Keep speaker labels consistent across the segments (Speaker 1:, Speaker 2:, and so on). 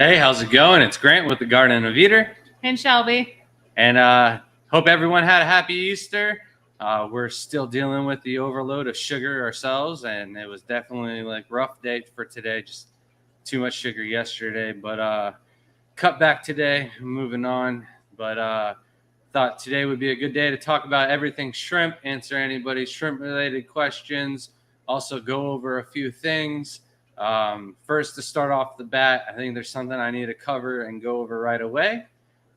Speaker 1: Hey, how's it going? It's Grant with the Garden of Eater.
Speaker 2: And Shelby.
Speaker 1: And hope everyone had a happy Easter. We're still dealing with the overload of sugar ourselves, and it was definitely like rough day for today. Just too much sugar yesterday, but cut back today. Moving on, but thought today would be a good day to talk about everything shrimp, answer anybody's shrimp-related questions, also go over a few things. First, to start off the bat, I think there's something I need to cover and go over right away.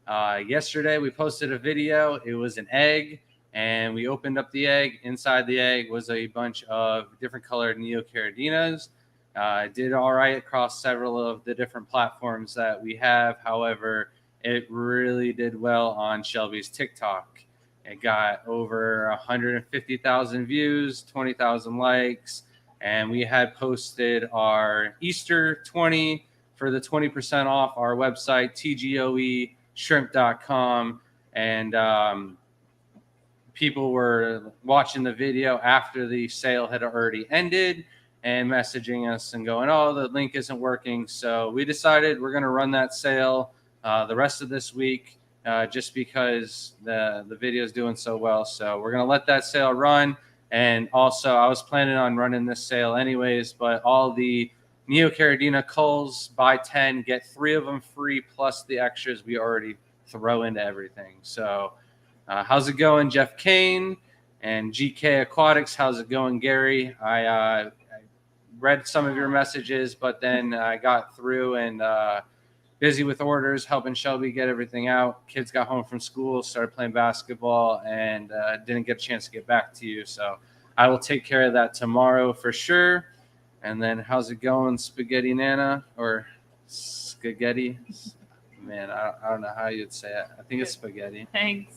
Speaker 1: Yesterday, we posted a video. It was an egg, and we opened up the egg. Inside the egg was a bunch of different colored neocardinas. It did all right across several of the different platforms that we have. However, it really did well on Shelby's TikTok. It got over 150,000 views, 20,000 likes, and we had posted our Easter 20 for the 20% off our website, tgoeshrimp.com. And people were watching the video after the sale had already ended and messaging us and going, oh, the link isn't working. So we decided we're going to run that sale the rest of this week just because the video is doing so well. So we're going to let that sale run. And also, I was planning on running this sale anyways, but all the neocaridina culls, buy 10, get 3 of them free, plus the extras we already throw into everything. So how's it going, Jeff Kane and GK Aquatics? How's it going, Gary? I read some of your messages, but then I got through and busy with orders, helping Shelby get everything out. Kids got home from school, started playing basketball, and didn't get a chance to get back to you. So I will take care of that tomorrow for sure. And then how's it going, Spaghetti Nana or Spaghetti? Man, I don't know how you'd say it. I think it's spaghetti.
Speaker 2: Thanks.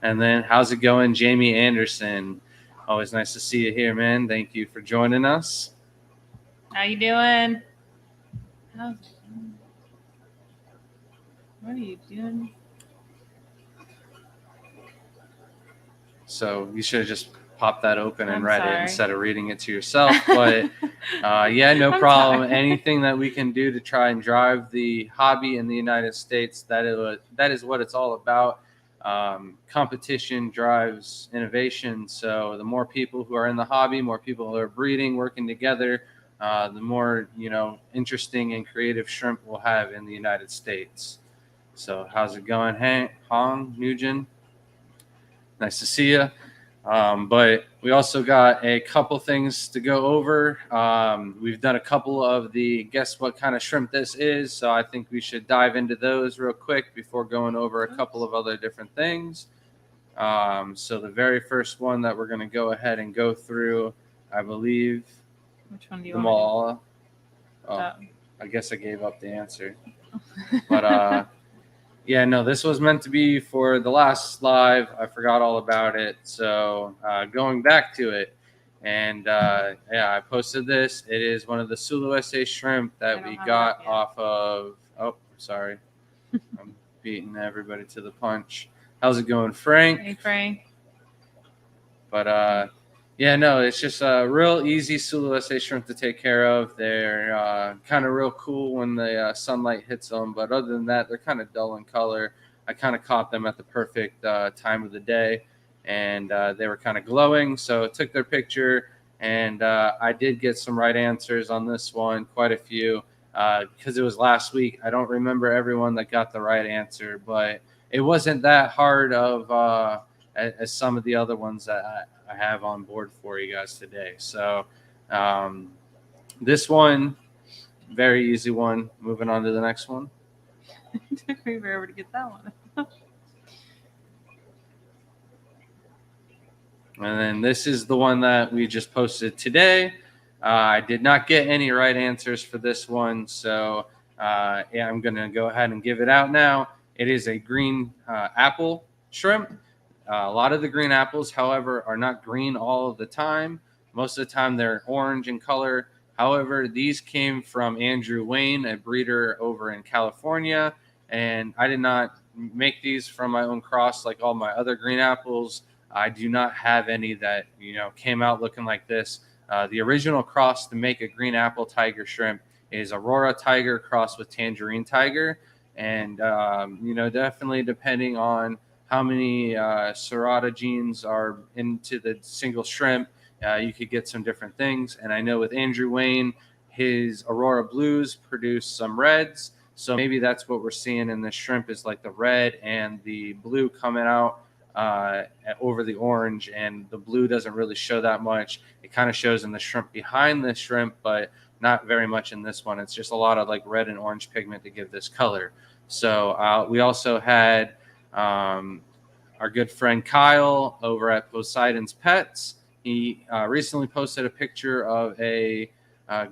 Speaker 1: And then how's it going, Jamie Anderson? Always nice to see you here, man. Thank you for joining us.
Speaker 2: How you doing? What are you doing?
Speaker 1: So you should have just popped that open and
Speaker 2: I'm
Speaker 1: read
Speaker 2: sorry.
Speaker 1: it instead of reading it to yourself. But yeah, no
Speaker 2: I'm
Speaker 1: problem.
Speaker 2: sorry.
Speaker 1: Anything that we can do to try and drive the hobby in the United States, that is what it's all about. Competition drives innovation. So the more people who are in the hobby, more people who are breeding, working together, the more interesting and creative shrimp we'll have in the United States. So how's it going, Hong Nugent? Nice to see you. But we also got a couple things to go over. We've done a couple of the guess what kind of shrimp this is. So I think we should dive into those real quick before going over a couple of other different things. So the very first one that we're going to go ahead and go through, I believe.
Speaker 2: Which one do you
Speaker 1: them
Speaker 2: want
Speaker 1: all. Oh, I guess I gave up the answer. But yeah, no, this was meant to be for the last live. I forgot all about it. So going back to it. And yeah, I posted this. It is one of the Sulu SA shrimp that we got off of. Oh, sorry. I'm beating everybody to the punch. How's it going, Frank?
Speaker 2: Hey, Frank.
Speaker 1: But yeah, no, it's just a real easy Sulu SA shrimp to take care of. They're kind of real cool when the sunlight hits them. But other than that, they're kind of dull in color. I kind of caught them at the perfect time of the day. And they were kind of glowing. So I took their picture. And I did get some right answers on this one, quite a few. Because it was last week. I don't remember everyone that got the right answer. But it wasn't that hard of as some of the other ones that I have on board for you guys today. So this one, very easy one. Moving on to the next one.
Speaker 2: It took me forever to get that one.
Speaker 1: And then this is the one that we just posted today. I did not get any right answers for this one. So yeah, I'm going to go ahead and give it out now. It is a green apple shrimp. A lot of the green apples, however, are not green all of the time. Most of the time, they're orange in color. However, these came from Andrew Wayne, a breeder over in California. And I did not make these from my own cross like all my other green apples. I do not have any that, came out looking like this. The original cross to make a green apple tiger shrimp is Aurora Tiger crossed with Tangerine Tiger. And, definitely depending on how many serrata genes are into the single shrimp, you could get some different things. And I know with Andrew Wayne, his Aurora Blues produce some reds. So maybe that's what we're seeing in the shrimp is like the red and the blue coming out over the orange, and the blue doesn't really show that much. It kind of shows in the shrimp behind the shrimp, but not very much in this one. It's just a lot of like red and orange pigment to give this color. So we also had our good friend Kyle over at Poseidon's Pets. He recently posted a picture of a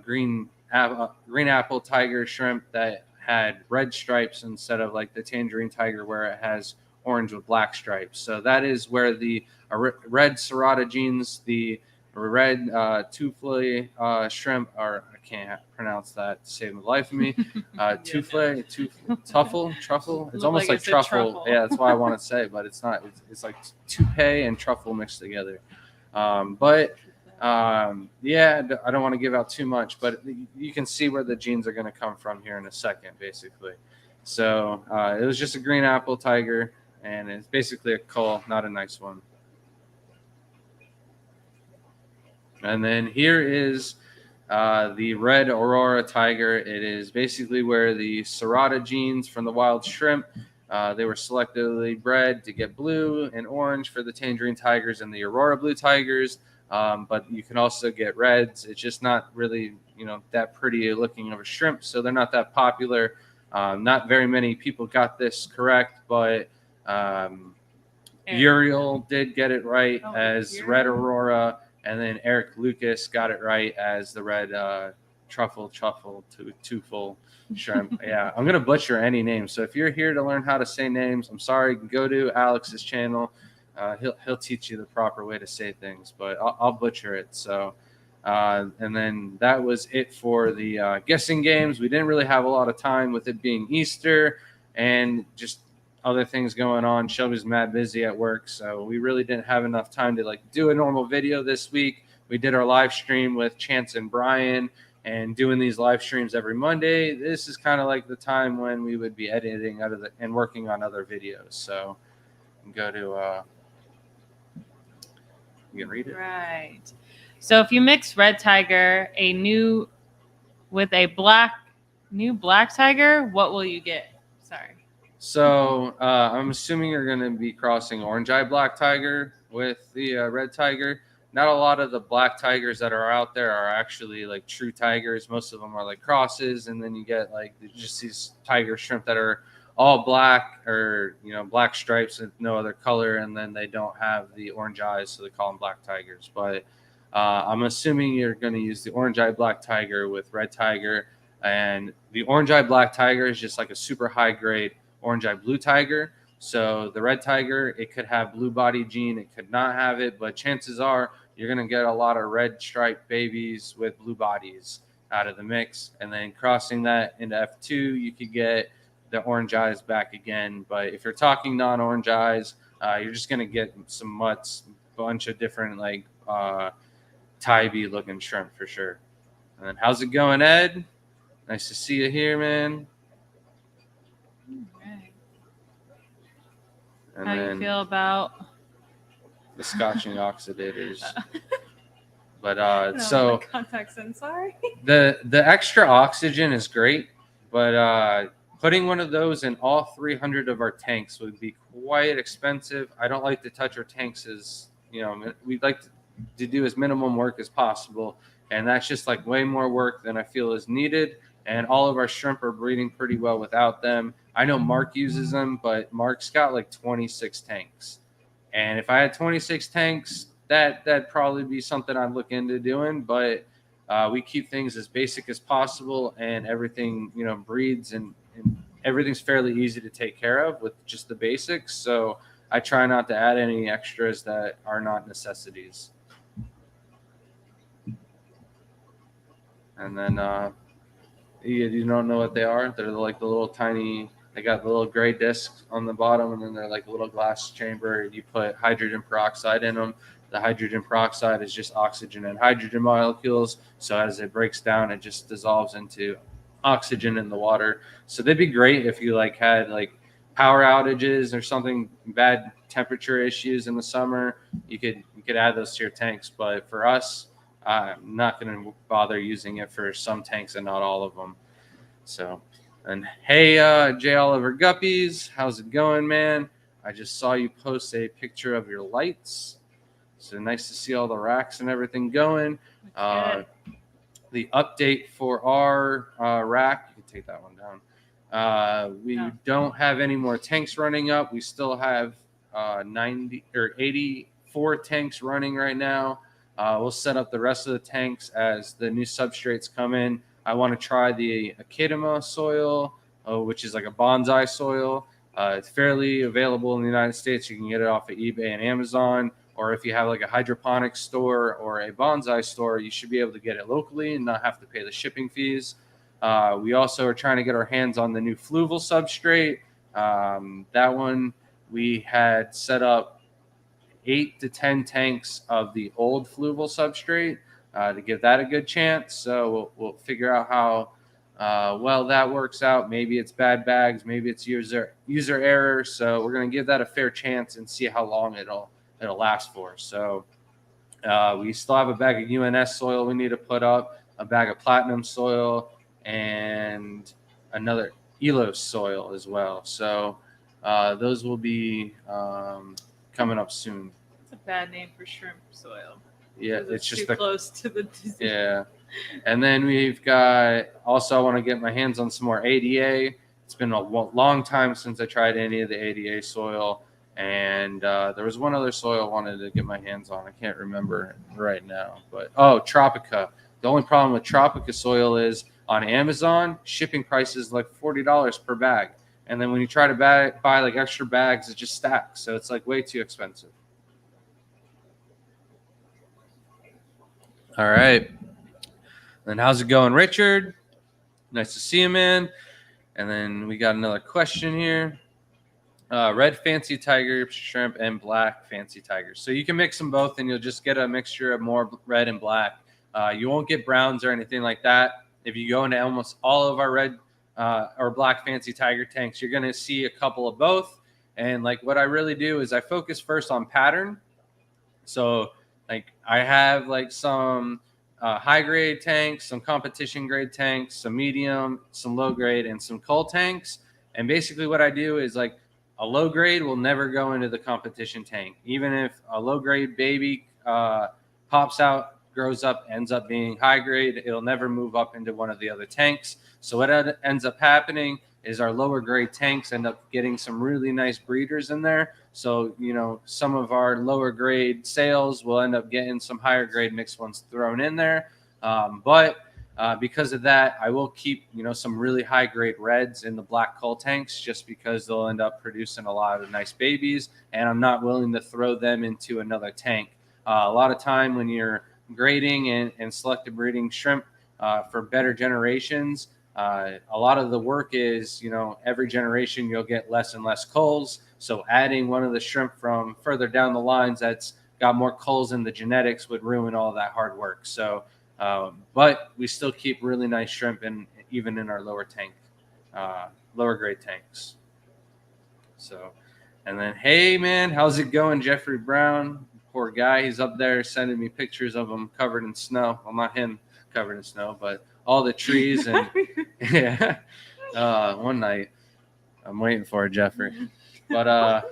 Speaker 1: green apple tiger shrimp that had red stripes instead of like the tangerine tiger where it has orange with black stripes. So that is where the red serrata genes, the red tufle shrimp, or I can't pronounce that to save the life of me. Tufle, truffle. It's almost like truffle. Yeah, that's what I want to say, but it's not. It's like toupee and truffle mixed together. Yeah, I don't want to give out too much, but you can see where the genes are going to come from here in a second, basically. So it was just a green apple tiger, and it's basically a cull, not a nice one. And then here is the red Aurora tiger. It is basically where the serrata genes from the wild shrimp, they were selectively bred to get blue and orange for the tangerine tigers and the Aurora blue tigers. But you can also get reds. It's just not really, that pretty looking of a shrimp, so they're not that popular. Not very many people got this correct, but Uriel did get it right as red Aurora, and then Eric Lucas got it right as the red truffle tufle shrimp. Yeah, I'm gonna butcher any name. So if you're here to learn how to say names, I'm sorry. Go to Alex's channel. He'll teach you the proper way to say things, but I'll butcher it. So, and then that was it for the guessing games. We didn't really have a lot of time with it being Easter and just other things going on. Shelby's mad busy at work, so we really didn't have enough time to like do a normal video this week. We did our live stream with Chance and Brian, and doing these live streams every Monday. This is kind of like the time when we would be editing and working on other videos. So go to you can read it.
Speaker 2: Right. So if you mix red tiger with a new black tiger, what will you get? Sorry.
Speaker 1: So I'm assuming you're going to be crossing orange eye black tiger with the red tiger. Not a lot of the black tigers that are out there are actually like true tigers. Most of them are like crosses, and then you get like just these tiger shrimp that are all black or black stripes with no other color, and then they don't have the orange eyes, so they call them black tigers. But I'm assuming you're going to use the orange eye black tiger with red tiger, and the orange eye black tiger is just like a super high grade orange eye blue tiger. So the red tiger, it could have blue body gene, it could not have it, but chances are you're going to get a lot of red striped babies with blue bodies out of the mix. And then crossing that into F2, you could get the orange eyes back again. But if you're talking non-orange eyes, you're just going to get some mutts, bunch of different like Tybee looking shrimp for sure. And then how's it going, Ed? Nice to see you here, man.
Speaker 2: Right.
Speaker 1: And
Speaker 2: How
Speaker 1: then
Speaker 2: you feel about
Speaker 1: the scotching oxidators? But
Speaker 2: no,
Speaker 1: so
Speaker 2: contacts in, sorry.
Speaker 1: the extra oxygen is great, but putting one of those in all 300 of our tanks would be quite expensive. I don't like to touch our tanks as we'd like to do as minimum work as possible, and that's just like way more work than I feel is needed. And all of our shrimp are breeding pretty well without them. I know Mark uses them, but Mark's got like 26 tanks. And if I had 26 tanks, that'd probably be something I'd look into doing. But we keep things as basic as possible, and everything, breeds and everything's fairly easy to take care of with just the basics. So I try not to add any extras that are not necessities. And then you don't know what they are. They're like the little tiny, they got the little gray discs on the bottom, and then they're like a little glass chamber. You put hydrogen peroxide in them, The hydrogen peroxide is just oxygen and hydrogen molecules. So as it breaks down, it just dissolves into oxygen in the water. So they'd be great if you like had like power outages or something, bad temperature issues in the summer. You could add those to your tanks. But for us, I'm not going to bother using it for some tanks and not all of them. So, and hey, J. Oliver Guppies, how's it going, man? I just saw you post a picture of your lights. So nice to see all the racks and everything going. The update for our rack, you can take that one down. We don't have any more tanks running up. We still have 90 or 84 tanks running right now. We'll set up the rest of the tanks as the new substrates come in. I want to try the Echidna soil, which is like a bonsai soil. It's fairly available in the United States. You can get it off of eBay and Amazon. Or if you have like a hydroponics store or a bonsai store, you should be able to get it locally and not have to pay the shipping fees. We also are trying to get our hands on the new fluval substrate. That one we had set up 8 to 10 tanks of the old fluval substrate to give that a good chance. So we'll figure out how well that works out. Maybe it's bad bags, maybe it's user error. So we're going to give that a fair chance and see how long it'll last for. So we still have a bag of UNS soil we need to put up, a bag of platinum soil, and another Elos soil as well. So those will be coming up soon.
Speaker 2: It's a bad name for shrimp soil.
Speaker 1: Yeah, it's just
Speaker 2: too close to the disease.
Speaker 1: Yeah. And then we've got, also I want to get my hands on some more ADA. It's been a long time since I tried any of the ADA soil. And there was one other soil I wanted to get my hands on. I can't remember right now. But, Tropica. The only problem with Tropica soil is on Amazon, shipping price is like $40 per bag. And then when you try to buy like extra bags, it just stacks. So it's like way too expensive. All right. Then how's it going, Richard? Nice to see you, man. And then we got another question here. Red fancy tiger shrimp and black fancy tiger. So you can mix them both and you'll just get a mixture of more red and black. You won't get browns or anything like that. If you go into almost all of our red or black fancy tiger tanks, you're going to see a couple of both. And like what I really do is I focus first on pattern. So like I have like some high grade tanks, some competition grade tanks, some medium, some low grade, and some cull tanks. And basically what I do is like a low grade will never go into the competition tank. Even if a low grade baby pops out, grows up, ends up being high grade, it'll never move up into one of the other tanks. So what ends up happening is our lower grade tanks end up getting some really nice breeders in there. So, you know, some of our lower grade sales will end up getting some higher grade mixed ones thrown in there. But because of that, I will keep, you know, some really high grade reds in the black cull tanks just because they'll end up producing a lot of nice babies. And I'm not willing to throw them into another tank. A lot of time when you're grading and selective breeding shrimp for better generations, a lot of the work is, you know, every generation you'll get less and less culls. So adding one of the shrimp from further down the lines that's got more culls in the genetics would ruin all that hard work. So, but we still keep really nice shrimp even in our lower grade tanks. So, and then, hey man, how's it going, Jeffrey Brown? Poor guy, he's up there sending me pictures of him covered in snow. Well, not him covered in snow, but all the trees and yeah. One night, I'm waiting for it, Jeffrey. But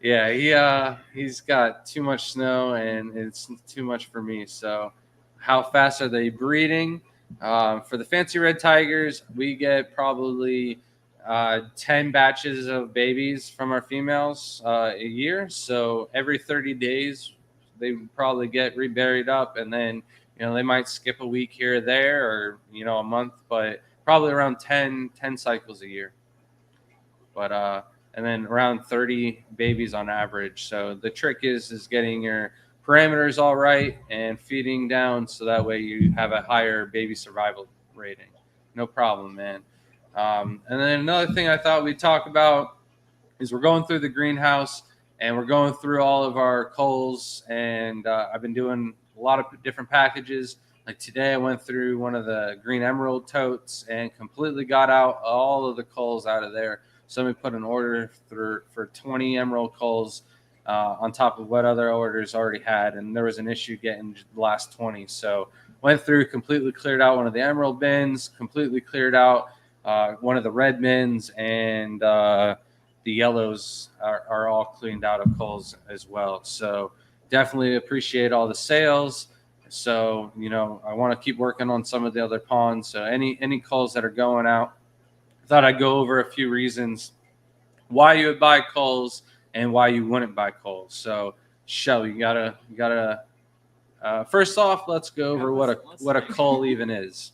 Speaker 1: yeah, he's got too much snow and it's too much for me. So, how fast are they breeding? For the fancy red tigers, we get probably 10 batches of babies from our females a year. So every 30 days, they probably get reburied up, and then, you know, they might skip a week here or there, or, you know, a month, but probably around 10 cycles a year. But and then around 30 babies on average. So the trick is getting your parameters all right and feeding down so that way you have a higher baby survival rating. No problem, man. And then another thing I thought we'd talk about is we're going through the greenhouse and we're going through all of our culls, and I've been doing a lot of different packages. Like today, I went through one of the green emerald totes and completely got out all of the culls out of there. Somebody put an order through for 20 emerald culls on top of what other orders already had, and there was an issue getting the last 20. So went through, completely cleared out one of the emerald bins, completely cleared out one of the red bins, and the yellows are all cleaned out of culls as well. So definitely appreciate all the sales. So, I want to keep working on some of the other ponds. So any culls that are going out, I thought I'd go over a few reasons why you would buy culls and why you wouldn't buy culls. So, Shell, you gotta. First off, let's go over what a cull even is.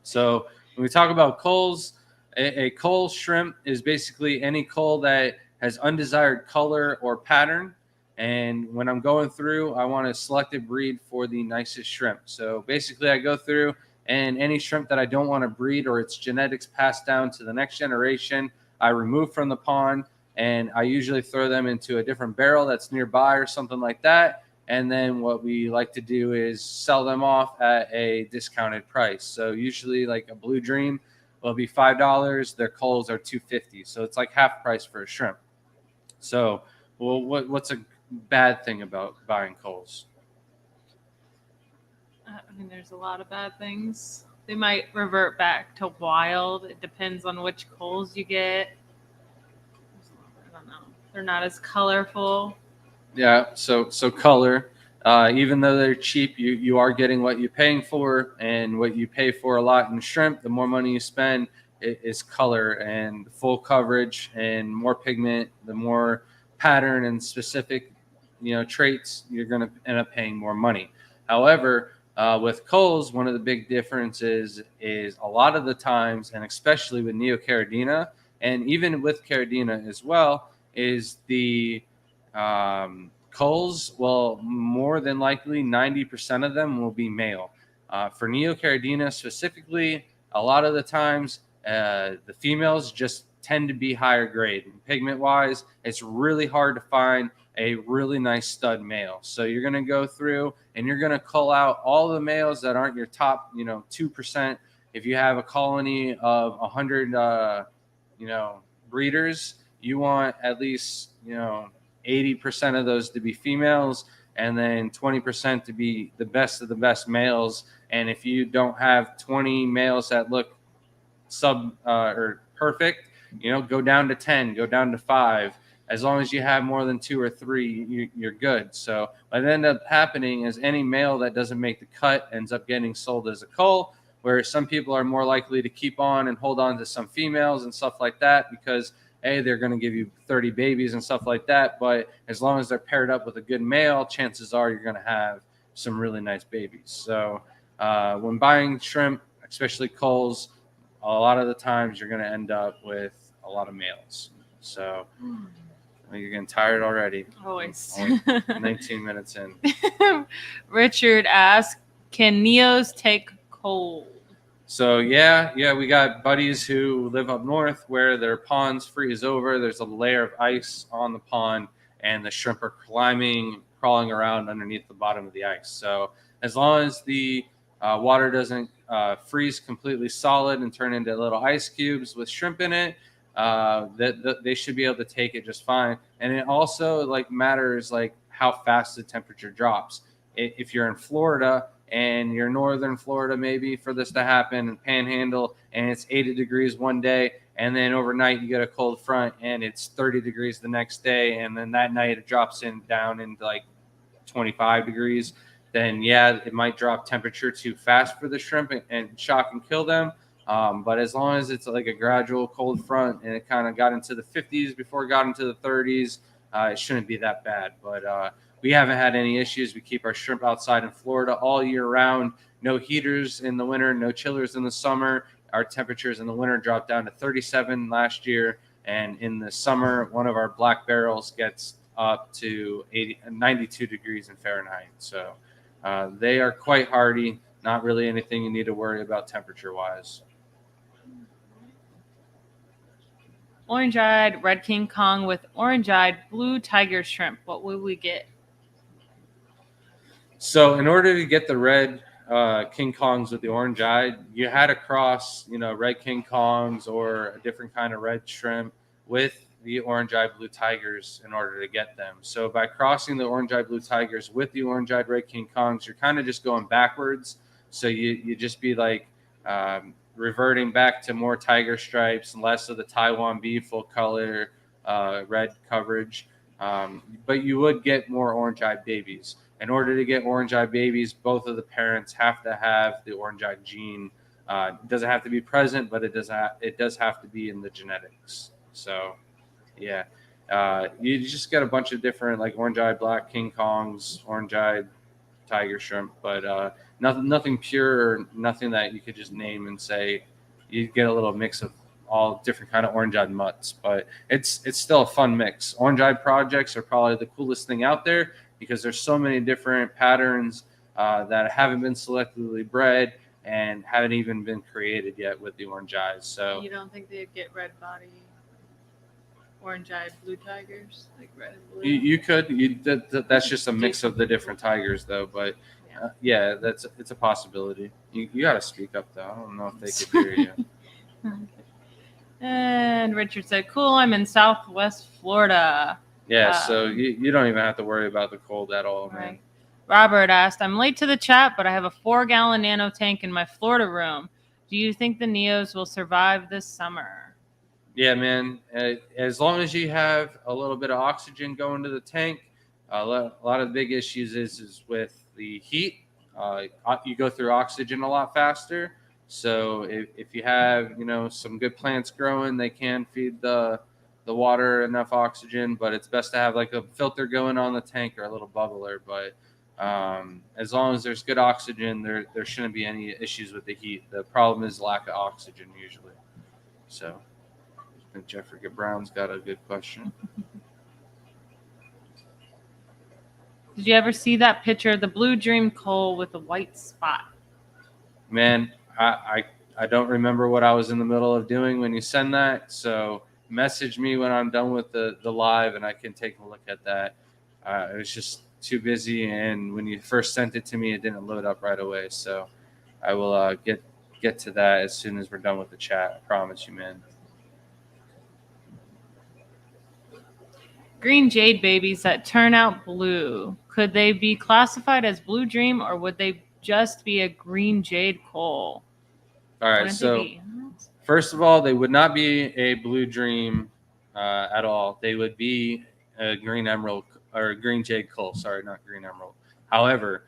Speaker 1: So, when we talk about culls, a cull shrimp is basically any cull that has undesired color or pattern. And when I'm going through, I want a selective breed for the nicest shrimp. So basically, I go through, and any shrimp that I don't want to breed or its genetics passed down to the next generation, I remove from the pond, and I usually throw them into a different barrel that's nearby or something like that. And then what we like to do is sell them off at a discounted price. So usually, like a Blue Dream will be $5. Their culls are $2.50. So it's like half price for a shrimp. So, well, what's a bad thing about buying culls?
Speaker 2: I mean, there's a lot of bad things. They might revert back to wild. It depends on which culls you get. I don't know. They're not as colorful.
Speaker 1: Yeah, so color. Even though they're cheap, you are getting what you're paying for, and what you pay for a lot in shrimp. The more money you spend, is color and full coverage and more pigment. The more pattern and specific, traits, you're going to end up paying more money. However, with culls, one of the big differences is a lot of the times, and especially with Neocaridina, and even with Caridina as well, is the culls, well, more than likely 90% of them will be male. For Neocaridina specifically, a lot of the times the females just tend to be higher grade. Pigment wise, it's really hard to find a really nice stud male. So you're going to go through and you're going to cull out all the males that aren't your top, 2%. If you have a colony of 100, breeders, you want at least, 80% of those to be females, and then 20% to be the best of the best males. And if you don't have 20 males that look or perfect, go down to 10, go down to 5. As long as you have more than 2 or 3, you're good. So what ends up happening is any male that doesn't make the cut ends up getting sold as a cull, where some people are more likely to keep on and hold on to some females and stuff like that because they're going to give you 30 babies and stuff like that. But as long as they're paired up with a good male, chances are you're going to have some really nice babies. So when buying shrimp, especially culls, a lot of the times you're going to end up with a lot of males. So you're getting tired already.
Speaker 2: Always.
Speaker 1: Only 19 minutes in.
Speaker 2: Richard asked, can Neos take cold?
Speaker 1: So yeah, we got buddies who live up north where their ponds freeze over. There's a layer of ice on the pond, and the shrimp are crawling around underneath the bottom of the ice. So as long as the water doesn't freeze completely solid and turn into little ice cubes with shrimp in it, that they should be able to take it just fine. And it also matters how fast the temperature drops. If you're in Florida, and you're northern Florida, maybe for this to happen, and Panhandle, and it's 80 degrees one day, and then overnight you get a cold front and it's 30 degrees the next day, and then that night it drops down into 25 degrees, then it might drop temperature too fast for the shrimp and shock and kill them. But as long as it's a gradual cold front and it kind of got into the 50s before it got into the 30s, it shouldn't be that bad. But we haven't had any issues. We keep our shrimp outside in Florida all year round. No heaters in the winter, no chillers in the summer. Our temperatures in the winter dropped down to 37 last year. And in the summer, one of our black barrels gets up to 92 degrees in Fahrenheit. So they are quite hardy. Not really anything you need to worry about temperature-wise.
Speaker 2: orange-eyed red King Kong with orange-eyed blue tiger shrimp. What would we get?
Speaker 1: So in order to get the red King Kongs with the orange eye, you had to cross, red King Kongs or a different kind of red shrimp with the orange eyed blue tigers in order to get them. So by crossing the orange eyed blue tigers with the orange eyed red King Kongs, you're kind of just going backwards. So you just be like reverting back to more tiger stripes and less of the Taiwan B full color red coverage. But you would get more orange eyed babies. In order to get orange-eyed babies, both of the parents have to have the orange-eyed gene. It doesn't have to be present, but it does have to be in the genetics. So, yeah, you just got a bunch of different like orange-eyed black King Kongs, orange-eyed tiger shrimp, but nothing pure or nothing that you could just name and say. You get a little mix of all different kind of orange-eyed mutts, but it's still a fun mix. Orange-eyed projects are probably the coolest thing out there, because there's so many different patterns that haven't been selectively bred and haven't even been created yet with the orange eyes. So
Speaker 2: you don't think they'd get red body, orange-eyed blue tigers, like red and blue?
Speaker 1: You could. That's just a mix of the different tigers, though. But yeah, it's a possibility. You got to speak up, though. I don't know if they could hear you.
Speaker 2: And Richard said, "Cool, I'm in Southwest Florida."
Speaker 1: Yeah, so you don't even have to worry about the cold at all, man.
Speaker 2: Right. Robert asked, "I'm late to the chat, but I have a 4-gallon nano tank in my Florida room. Do you think the Neos will survive this summer?"
Speaker 1: Yeah, man. As long as you have a little bit of oxygen going to the tank, a lot of the big issues is with the heat. You go through oxygen a lot faster. So if you have some good plants growing, they can feed the water enough oxygen. But it's best to have like a filter going on the tank or a little bubbler. But as long as there's good oxygen, there shouldn't be any issues with the heat. The problem is lack of oxygen usually. So I think Jeffrey Brown's got a good question.
Speaker 2: Did you ever see that picture of the blue dream coal with a white spot?
Speaker 1: Man, I don't remember what I was in the middle of doing when you send that. So message me when I'm done with the live and I can take a look at that. I was just too busy, and when you first sent it to me, it didn't load up right away. So I will get to that as soon as we're done with the chat. I promise you, man.
Speaker 2: Green jade babies that turn out blue. Could they be classified as blue dream, or would they just be a green jade coal?
Speaker 1: All right, so first of all, they would not be a blue dream at all. They would be a green emerald or green jade coal. Sorry, not green emerald. However,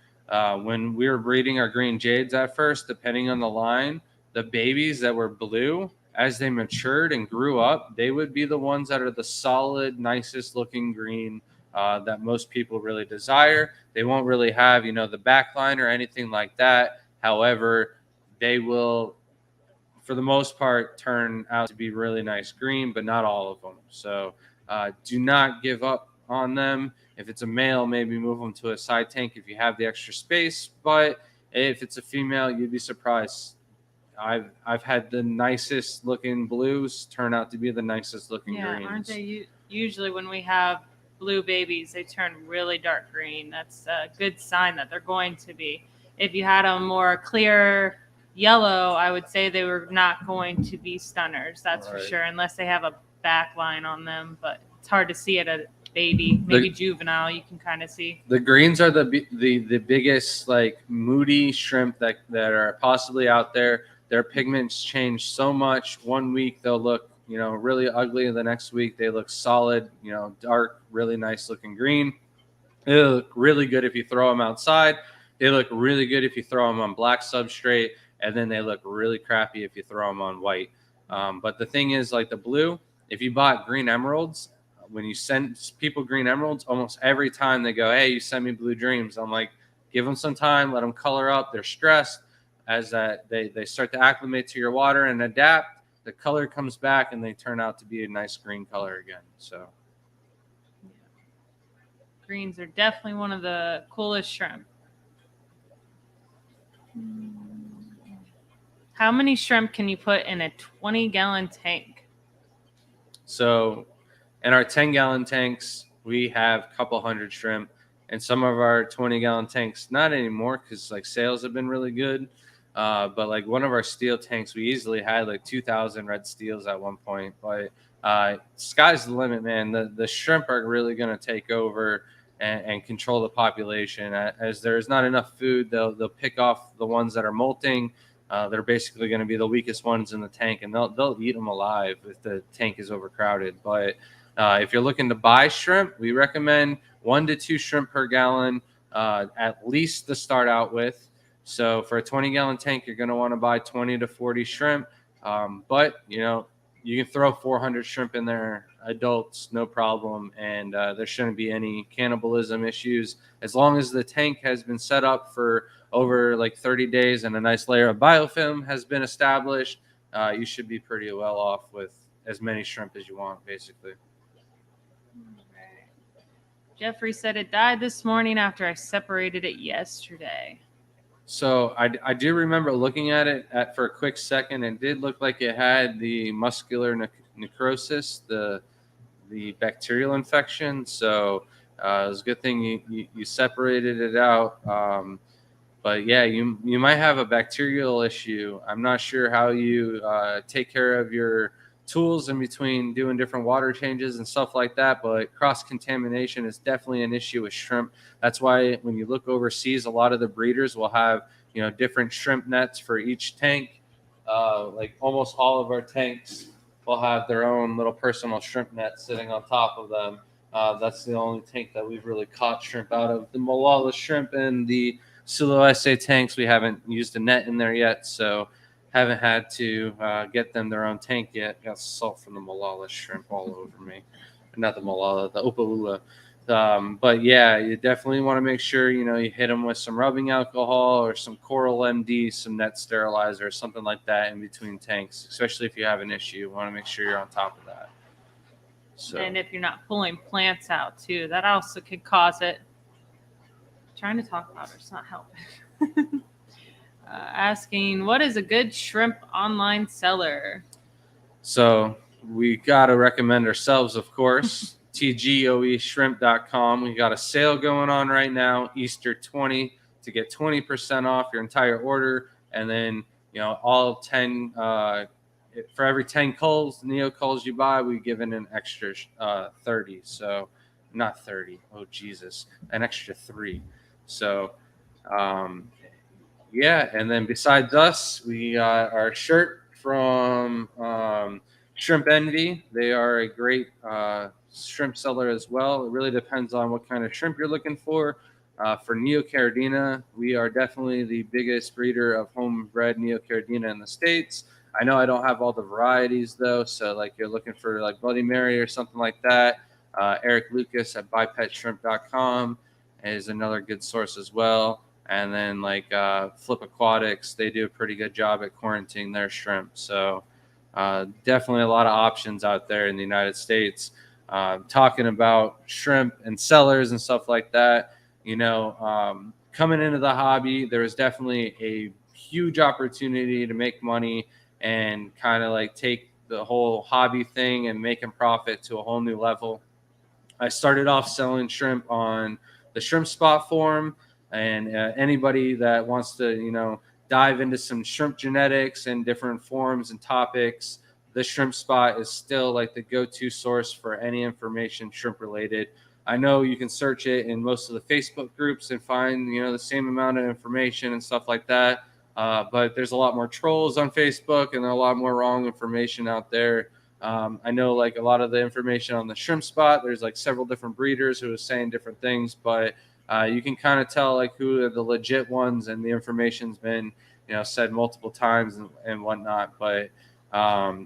Speaker 1: when we were breeding our green jades at first, depending on the line, the babies that were blue, as they matured and grew up, they would be the ones that are the solid, nicest looking green that most people really desire. They won't really have, the backline or anything like that. However, they will, for the most part, turn out to be really nice green, but not all of them. So do not give up on them. If it's a male, maybe move them to a side tank if you have the extra space. But if it's a female, you'd be surprised. I've had the nicest looking blues turn out to be the nicest looking greens.
Speaker 2: Aren't they? Usually when we have blue babies, they turn really dark green. That's a good sign that they're going to be. If you had a more clear yellow, I would say they were not going to be stunners. That's right, for sure, unless they have a back line on them. But it's hard to see at a baby, maybe juvenile. You can kind of see.
Speaker 1: The greens are the biggest like moody shrimp that are possibly out there. Their pigments change so much. One week they'll look, really ugly, and the next week they look solid, dark, really nice looking green. They look really good if you throw them outside. They look really good if you throw them on black substrate, and then they look really crappy if you throw them on white. But the thing is, like the blue, if you bought green emeralds, when you send people green emeralds, almost every time they go, "Hey, you send me blue dreams," I'm like, give them some time, let them color up. They're stressed. As that they start to acclimate to your water and adapt, the color comes back and they turn out to be a nice green color again. So
Speaker 2: greens are definitely one of the coolest shrimp. How many shrimp can you put in a 20-gallon tank?
Speaker 1: So in our 10-gallon tanks, we have a couple hundred shrimp. And some of our 20-gallon tanks, not anymore because like sales have been really good. But like one of our steel tanks, we easily had like 2,000 red steels at one point. But sky's the limit, man. The shrimp are really going to take over and control the population. As there's not enough food, they'll pick off the ones that are molting. They're basically going to be the weakest ones in the tank, and they'll eat them alive if the tank is overcrowded. But if you're looking to buy shrimp, we recommend 1 to 2 shrimp per gallon, at least to start out with. So for a 20-gallon tank, you're going to want to buy 20 to 40 shrimp. But you can throw 400 shrimp in there, adults, no problem, and there shouldn't be any cannibalism issues as long as the tank has been set up for over like 30 days and a nice layer of biofilm has been established. You should be pretty well off with as many shrimp as you want, basically.
Speaker 2: Jeffrey said it died this morning after I separated it yesterday.
Speaker 1: So I do remember looking at it for a quick second. It did look like it had the muscular necrosis, the bacterial infection. So it was a good thing you separated it out. But yeah, you might have a bacterial issue. I'm not sure how you take care of your tools in between doing different water changes and stuff like that, but cross contamination is definitely an issue with shrimp. That's why when you look overseas, a lot of the breeders will have different shrimp nets for each tank. Like almost all of our tanks will have their own little personal shrimp net sitting on top of them. That's the only tank that we've really caught shrimp out of. The Malala shrimp and the Sulu SA tanks, we haven't used a net in there yet, so haven't had to get them their own tank yet. Got salt from the Malala shrimp all over me. Not the Malala, the Opalula. But yeah, you definitely want to make sure you hit them with some rubbing alcohol or some Coral MD, some net sterilizer, something like that in between tanks. Especially if you have an issue, you want to make sure you're on top of that. So.
Speaker 2: And if you're not pulling plants out too, that also could cause it. Trying to talk about it's not helping. Asking, what is a good shrimp online seller?
Speaker 1: So we got to recommend ourselves, of course. tgoeshrimp.com. We got a sale going on right now, Easter 20, to get 20% off your entire order. And then, all 10, for every 10 culls, neo culls you buy, we give in an extra 30. So not 30. Oh, Jesus. An extra 3. So, yeah. And then besides us, we got our shirt from Shrimp Envy. They are a great shrimp seller as well. It really depends on what kind of shrimp you're looking for. For Neocaridina, we are definitely the biggest breeder of homebred Neocaridina in the States. I know I don't have all the varieties though, so like you're looking for like Bloody Mary or something like that. Eric Lucas at bipetshrimp.com is another good source as well. And then like Flip Aquatics, they do a pretty good job at quarantining their shrimp. So definitely a lot of options out there in the United States. Talking about shrimp and sellers and stuff like that, coming into the hobby, there was definitely a huge opportunity to make money and kind of like take the whole hobby thing and making profit to a whole new level. I started off selling shrimp on the Shrimp Spot forum, and anybody that wants to, dive into some shrimp genetics and different forms and topics, the Shrimp Spot is still like the go-to source for any information shrimp related. I know you can search it in most of the Facebook groups and find, the same amount of information and stuff like that. But there's a lot more trolls on Facebook and a lot more wrong information out there. I know like a lot of the information on the Shrimp Spot, there's like several different breeders who are saying different things, but you can kind of tell like who are the legit ones, and the information's been, said multiple times and whatnot. But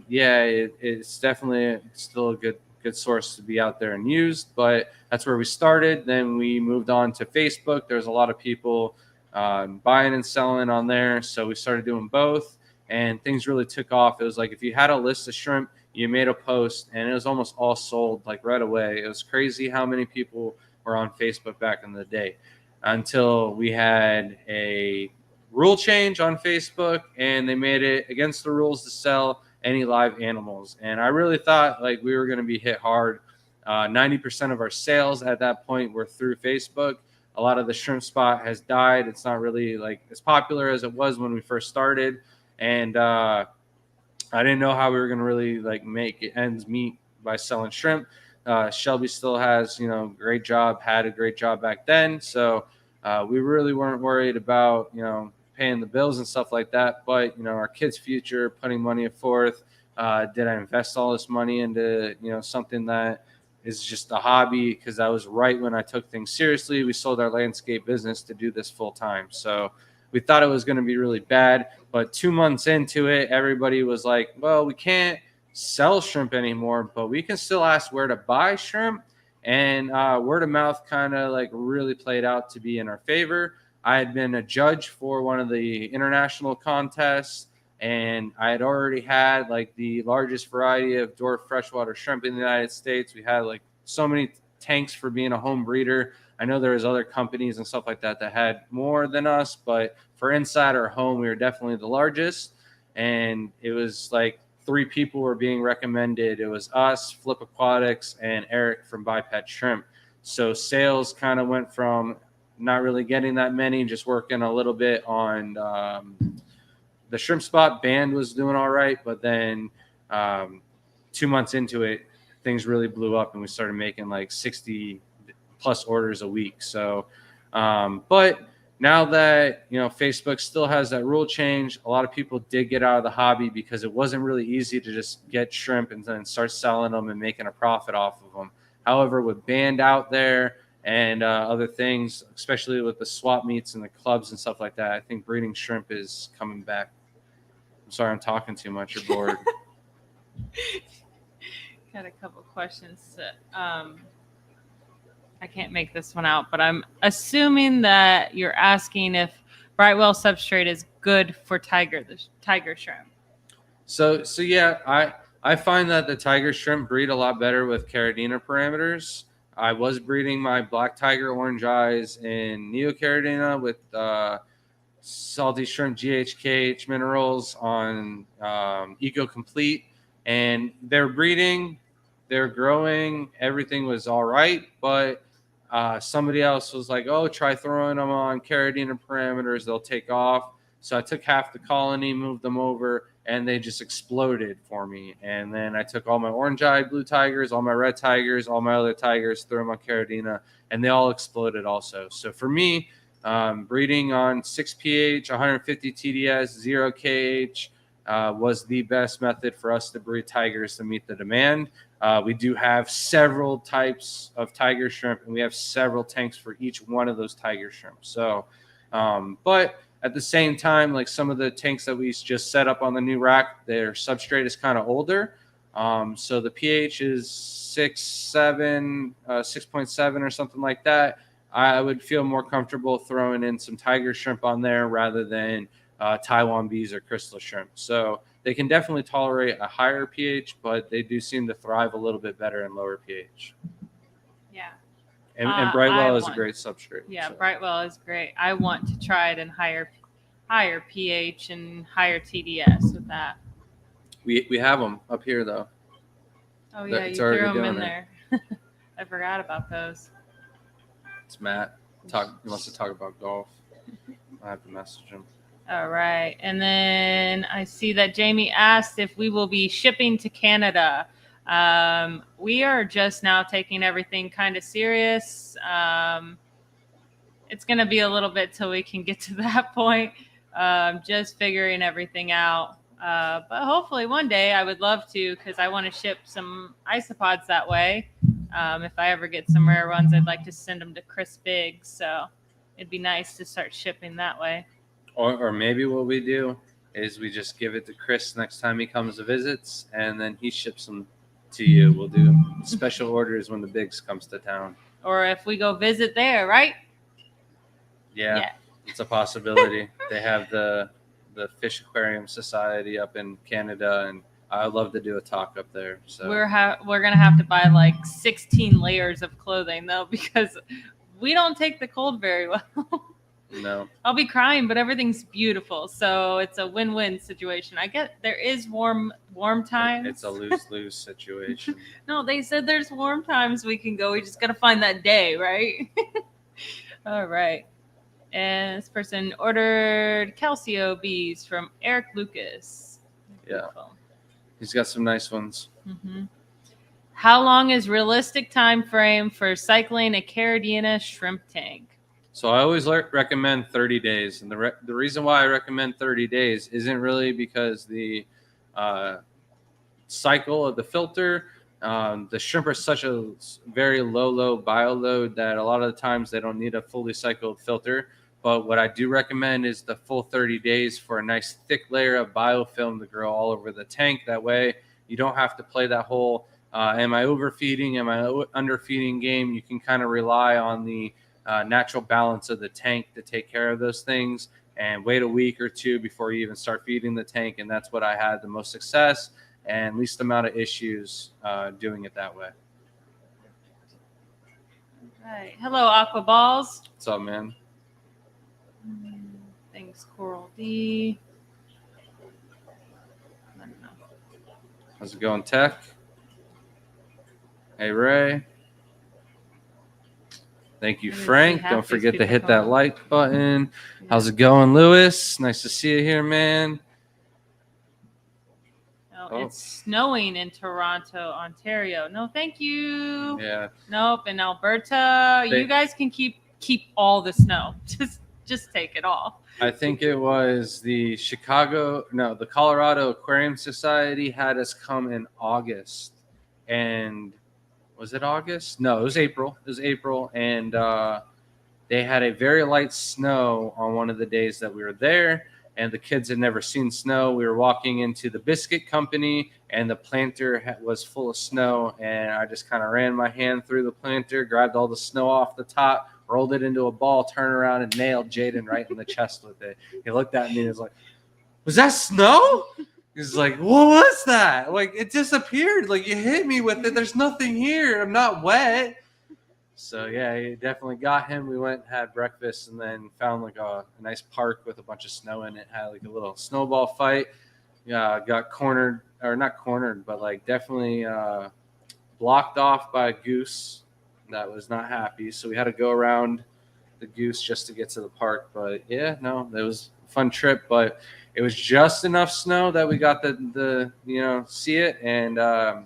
Speaker 1: yeah, it's definitely still a good source to be out there and used, but that's where we started. Then we moved on to Facebook. There's a lot of people buying and selling on there, so we started doing both, and things really took off. It was like if you had a list of shrimp, you made a post, and it was almost all sold like right away. It was crazy how many people were on Facebook back in the day, until we had a rule change on Facebook, and they made it against the rules to sell any live animals. And I really thought like we were going to be hit hard. 90% of our sales at that point were through Facebook. A lot of the shrimp spot has died. It's not really like as popular as it was when we first started. And I didn't know how we were going to really like make ends meet by selling shrimp. Shelby still has, great job, had a great job back then. So we really weren't worried about, paying the bills and stuff like that. But, our kids' future, putting money forth. Did I invest all this money into, something that is just a hobby? Because that was right when I took things seriously. We sold our landscape business to do this full time. So we thought it was going to be really bad. But 2 months into it, everybody was like, well, we can't sell shrimp anymore, but we can still ask where to buy shrimp. And word of mouth kind of like really played out to be in our favor. I had been a judge for one of the international contests, and I had already had like the largest variety of dwarf freshwater shrimp in the United States. We had like so many tanks for being a home breeder. I know there was other companies and stuff like that that had more than us, but for inside our home, we were definitely the largest. And it was like 3 people were being recommended. It was us, Flip Aquatics, and Eric from Biped Shrimp. So sales kind of went from not really getting that many, just working a little bit on the shrimp spot. Band was doing all right, but then 2 months into it, things really blew up, and we started making like 60 plus orders a week. So, but now that, Facebook still has that rule change, a lot of people did get out of the hobby because it wasn't really easy to just get shrimp and then start selling them and making a profit off of them. However, with Band out there and other things, especially with the swap meets and the clubs and stuff like that, I think breeding shrimp is coming back. I'm sorry, I'm talking too much. You're bored.
Speaker 2: Got a couple questions. I can't make this one out, but I'm assuming that you're asking if Brightwell substrate is good for the tiger shrimp.
Speaker 1: So yeah, I find that the tiger shrimp breed a lot better with Caridina parameters. I was breeding my black tiger orange eyes in Neocaridina with salty shrimp GHKH minerals on Eco Complete, and they're breeding, they're growing, everything was all right, but somebody else was like, oh, try throwing them on Caridina parameters, they'll take off. So I took half the colony, moved them over, and they just exploded for me. And then I took all my orange-eyed blue tigers, all my red tigers, all my other tigers, threw them on Caridina, and they all exploded also. So for me, breeding on 6 pH, 150 TDS, 0 KH was the best method for us to breed tigers to meet the demand. We do have several types of tiger shrimp, and we have several tanks for each one of those tiger shrimp. So, but at the same time, like some of the tanks that we just set up on the new rack, their substrate is kind of older. So the pH is 6.7 or something like that. I would feel more comfortable throwing in some tiger shrimp on there rather than Taiwan bees or crystal shrimp. So they can definitely tolerate a higher pH, but they do seem to thrive a little bit better in lower pH.
Speaker 2: Yeah.
Speaker 1: And Brightwell is a great substrate.
Speaker 2: Yeah,
Speaker 1: so.
Speaker 2: Brightwell is great. I want to try it in higher pH and higher TDS with that.
Speaker 1: We have them up here though.
Speaker 2: Oh yeah, you threw them in there. I forgot about those.
Speaker 1: It's Matt. He wants to talk about golf. I have to message him.
Speaker 2: All right, and then I see that Jamie asked if we will be shipping to Canada. We are just now taking everything kind of serious. It's going to be a little bit till we can get to that point. Just figuring everything out. But hopefully one day I would love to, because I want to ship some isopods that way. If I ever get some rare ones, I'd like to send them to Chris Biggs. So it'd be nice to start shipping that way.
Speaker 1: Or maybe what we do is we just give it to Chris next time he comes to visits, and then he ships them to you. We'll do special orders when the Biggs comes to town.
Speaker 2: Or if we go visit there, right?
Speaker 1: Yeah. It's a possibility. They have the Fish Aquarium Society up in Canada, and I'd love to do a talk up there. So
Speaker 2: we're gonna have to buy like 16 layers of clothing though, because we don't take the cold very well.
Speaker 1: No,
Speaker 2: I'll be crying, but everything's beautiful, so it's a win-win situation. I get there is warm times.
Speaker 1: it's a lose-lose situation.
Speaker 2: No, they said there's warm times we can go. We just gotta find that day, right? All right. And this person ordered Calcio bees from Eric Lucas.
Speaker 1: Yeah, he's got some nice ones.
Speaker 2: Mm-hmm. How long is realistic time frame for cycling a Caridina shrimp tank?
Speaker 1: So I always recommend 30 days, and the reason why I recommend 30 days isn't really because the cycle of the filter. The shrimp are such a very low bioload that a lot of the times they don't need a fully cycled filter. But what I do recommend is the full 30 days for a nice thick layer of biofilm to grow all over the tank. That way you don't have to play that whole am I overfeeding, am I underfeeding game. You can kind of rely on the natural balance of the tank to take care of those things and wait a week or two before you even start feeding the tank. And that's what I had the most success and least amount of issues doing it that way.
Speaker 2: Right. Hello, Aqua Balls.
Speaker 1: What's up, man?
Speaker 2: Thanks, Coral D. I don't know.
Speaker 1: How's it going, Tech? Hey, Ray. Thank you, Frank. Don't forget to hit that like button. Yeah. How's it going, Lewis? Nice to see you here, man.
Speaker 2: Oh. It's snowing in Toronto, Ontario. No, thank you.
Speaker 1: Yeah.
Speaker 2: Nope. In Alberta, you guys can keep all the snow. Just take it all.
Speaker 1: I think it was the Colorado Aquarium Society had us come in August. And was it August? No, it was April. It was April. And they had a very light snow on one of the days that we were there. And the kids had never seen snow. We were walking into the biscuit company, and the planter was full of snow. And I just kind of ran my hand through the planter, grabbed all the snow off the top, rolled it into a ball, turned around, and nailed Jaden right in the chest with it. He looked at me and was like, "Was that snow?" He's like, "What was that? Like, it disappeared. Like, you hit me with it. There's nothing here. I'm not wet." So, yeah, he definitely got him. We went and had breakfast and then found like a nice park with a bunch of snow in it. Had like a little snowball fight. Got cornered, or not cornered, but like definitely blocked off by a goose that was not happy. So we had to go around the goose just to get to the park. But, yeah, no, it was a fun trip. But it was just enough snow that we got the see it. And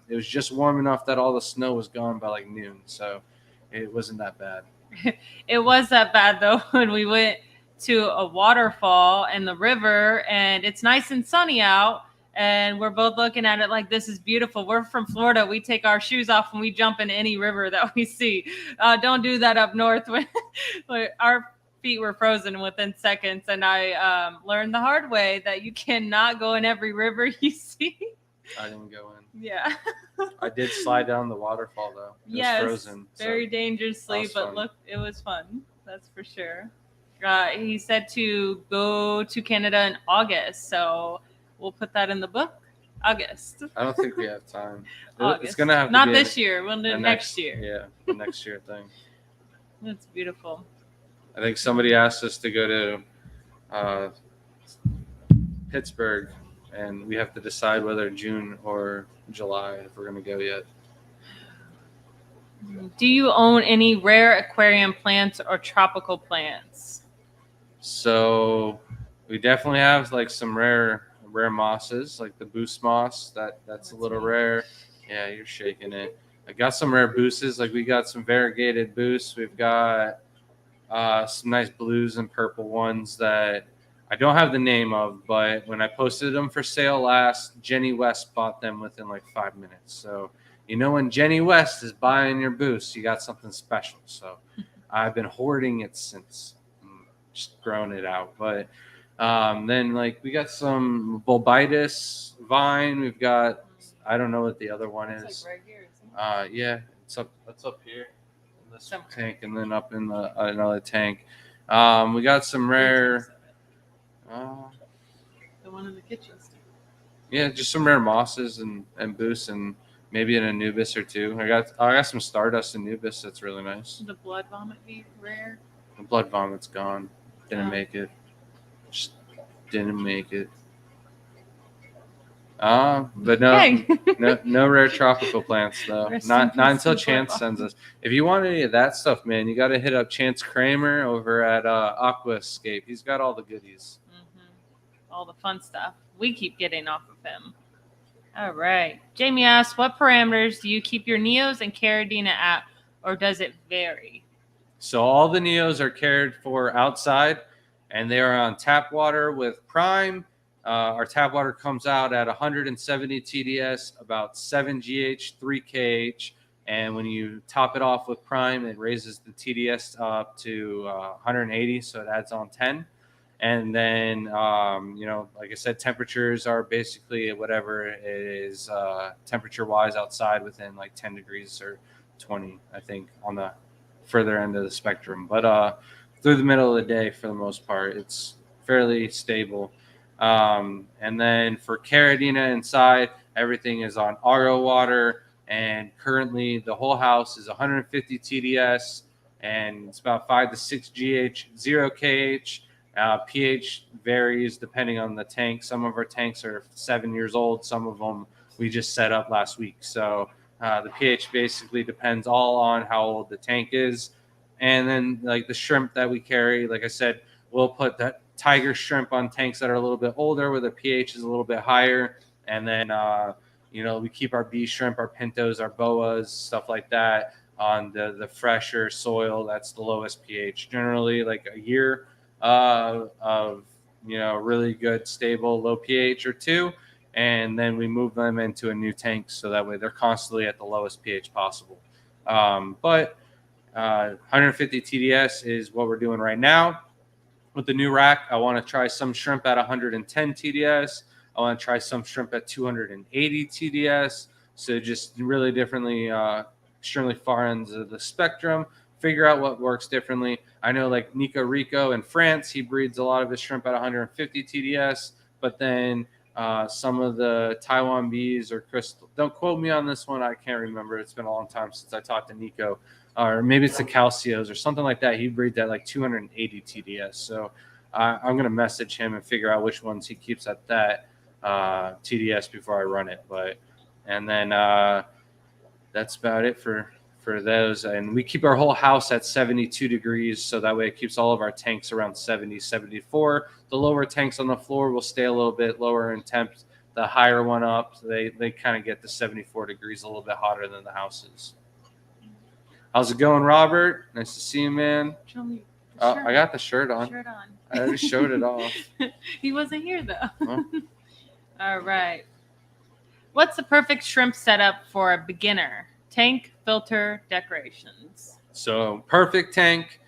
Speaker 1: it was just warm enough that all the snow was gone by like noon. So it wasn't that bad.
Speaker 2: It was that bad, though, when we went to a waterfall and the river, and it's nice and sunny out, and we're both looking at it like, this is beautiful. We're from Florida. We take our shoes off and we jump in any river that we see. Don't do that up north. When our feet were frozen within seconds, and I learned the hard way that you cannot go in every river you see.
Speaker 1: I didn't go in.
Speaker 2: Yeah.
Speaker 1: I did slide down the waterfall, though. It was frozen.
Speaker 2: Very dangerously, but look, it was fun. That's for sure. He said to go to Canada in August, so we'll put that in the book. August.
Speaker 1: I don't think we have time.
Speaker 2: August.
Speaker 1: It's going to have to
Speaker 2: Not
Speaker 1: be
Speaker 2: this year. We'll do next year.
Speaker 1: Yeah, the next year thing.
Speaker 2: That's beautiful.
Speaker 1: I think somebody asked us to go to Pittsburgh, and we have to decide whether June or July if we're going to go yet.
Speaker 2: Do you own any rare aquarium plants or tropical plants?
Speaker 1: So we definitely have like some rare mosses, like the boost moss. That's a little rare. Yeah, you're shaking it. I got some rare boostes. Like we got some variegated boosts. We've got some nice blues and purple ones that I don't have the name of, but when I posted them for sale last, Jenny West bought them within like 5 minutes. So, when Jenny West is buying your boost, you got something special. So I've been hoarding it since, just growing it out. But then like we got some bulbitis vine. We've got, I don't know what the other one is.
Speaker 2: It's like right here, isn't it?
Speaker 1: Yeah, it's up here in this tank, and then up in another tank. We got some rare.
Speaker 2: The one in the kitchen.
Speaker 1: Yeah, just some rare mosses and boosts, and maybe an Anubis or two. I got some Stardust Anubis that's really nice.
Speaker 2: The blood vomit be rare?
Speaker 1: The blood vomit's gone. Didn't make it. Just didn't make it. But no rare tropical plants though. Not until Chance sends us. If you want any of that stuff, man, you got to hit up Chance Kramer over at Aquascape. He's got all the goodies.
Speaker 2: All the fun stuff we keep getting off of him. All right. Jamie asks, what parameters do you keep your neos and caridina at, or does it vary?
Speaker 1: So all the neos are cared for outside, and they are on tap water with prime. Our tap water comes out at 170 TDS, about 7 GH, 3 KH. And when you top it off with prime, it raises the TDS up to 180, so it adds on 10. And then, like I said, temperatures are basically whatever it is temperature-wise outside within like 10 degrees or 20, I think, on the further end of the spectrum. But through the middle of the day, for the most part, it's fairly stable. And then for caridina inside, everything is on RO water. And currently, the whole house is 150 TDS, and it's about 5 to 6 GH, 0 KH. pH varies depending on the tank. Some of our tanks are 7 years old. Some of them we just set up last week. So the pH basically depends all on how old the tank is. And then like the shrimp that we carry, like I said, we'll put that tiger shrimp on tanks that are a little bit older where the pH is a little bit higher. And then, we keep our bee shrimp, our pintos, our boas, stuff like that on the fresher soil. That's the lowest pH. Generally like a year of really good stable low pH or 2, and then we move them into a new tank so that way they're constantly at the lowest pH possible. But 150 TDS is what we're doing right now. With the new rack, I want to try some shrimp at 110 TDS. I want to try some shrimp at 280 TDS. So just really differently, extremely far ends of the spectrum. Figure out what works differently. I know like Nico Rico in France, he breeds a lot of his shrimp at 150 TDS, but then some of the Taiwan bees or crystal, don't quote me on this one, I can't remember. It's been a long time since I talked to Nico. Or maybe it's the Calcios or something like that. He breeds at like 280 TDS. So I'm going to message him and figure out which ones he keeps at that TDS before I run it. And then that's about it for those. And we keep our whole house at 72 degrees, so that way it keeps all of our tanks around 70, 74. The lower tanks on the floor will stay a little bit lower in temps. The higher one up, they kind of get to 74 degrees, a little bit hotter than the houses. How's it going, Robert? Nice to see you, man.
Speaker 2: Show me
Speaker 1: I got the shirt on. I already showed it off.
Speaker 2: He wasn't here, though. Huh? All right. What's the perfect shrimp setup for a beginner? Tank, filter, decorations.
Speaker 1: So perfect tank.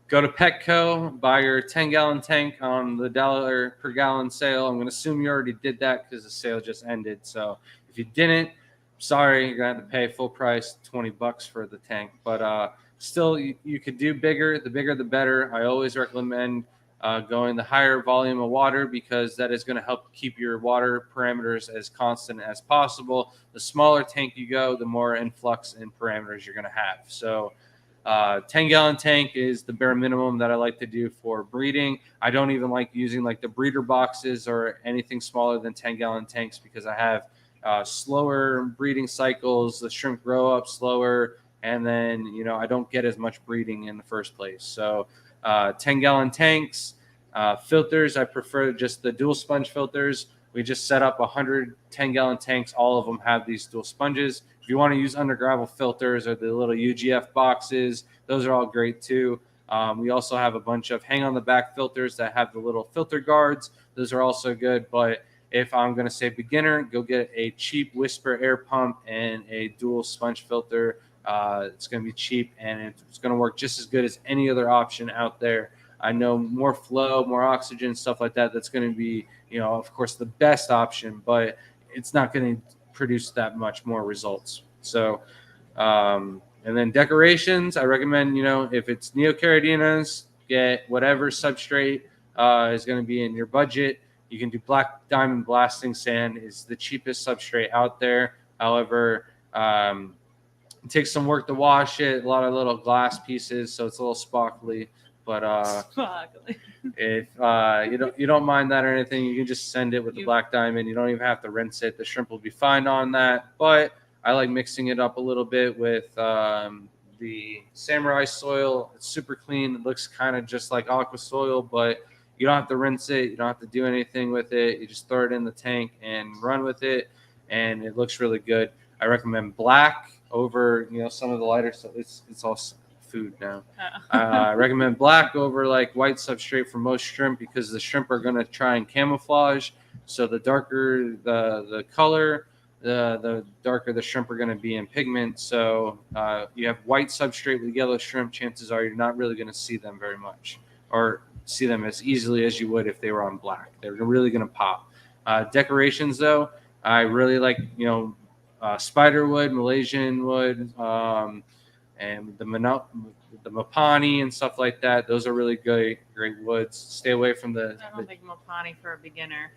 Speaker 1: Go to Petco, buy your 10-gallon tank on the $1 per gallon sale. I'm going to assume you already did that because the sale just ended. So if you didn't, sorry, you're going to have to pay full price, $20 for the tank. But still, you could do bigger. The bigger, the better. I always recommend going the higher volume of water because that is going to help keep your water parameters as constant as possible. The smaller tank you go, the more influx and parameters you're going to have. So 10-gallon tank is the bare minimum that I like to do for breeding. I don't even like using like the breeder boxes or anything smaller than 10-gallon tanks because I have slower breeding cycles. The shrimp grow up slower, and then I don't get as much breeding in the first place. So 10-gallon tanks. Filters, I prefer just the dual sponge filters. We just set up 100 10-gallon tanks. All of them have these dual sponges. If you want to use under gravel filters or the little UGF boxes, those are all great too. We also have a bunch of hang on the back filters that have the little filter guards. Those are also good. But if I'm going to say beginner, go get a cheap Whisper air pump and a dual sponge filter. It's going to be cheap and it's going to work just as good as any other option out there. I know more flow, more oxygen, stuff like that. That's going to be, of course, the best option, but it's not going to produce that much more results. So, and then decorations, I recommend, if it's neocaradinas, get whatever substrate is going to be in your budget. You can do black diamond blasting sand is the cheapest substrate out there. However, it takes some work to wash it, a lot of little glass pieces, so it's a little sparkly. But
Speaker 2: Sparkling.
Speaker 1: if you don't mind that or anything, you can just send it with the black diamond. You don't even have to rinse it. The shrimp will be fine on that. But I like mixing it up a little bit with the samurai soil. It's super clean. It looks kind of just like aqua soil, but you don't have to rinse it. You don't have to do anything with it. You just throw it in the tank and run with it, and it looks really good. I recommend black over some of the lighter stuff. It's all food now. I recommend black over like white substrate for most shrimp because the shrimp are going to try and camouflage. So the darker the color, the darker the shrimp are going to be in pigment. So you have white substrate with yellow shrimp, chances are you're not really going to see them very much or see them as easily as you would if they were on black. They're really going to pop. Decorations though, I really like spider wood, Malaysian wood, and the Mapani and stuff like that. Those are really great woods. Stay away from
Speaker 2: I don't think Mapani for a beginner.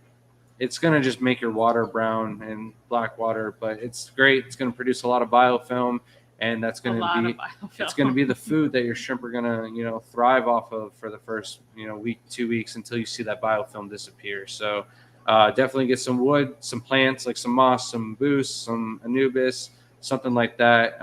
Speaker 1: It's going to just make your water brown and black water, but it's great. It's going to produce a lot of biofilm, and that's going to be it's going to be the food that your shrimp are going to thrive off of for the first week, 2 weeks until you see that biofilm disappear. So definitely get some wood, some plants like some moss, some boost, some anubis, something like that.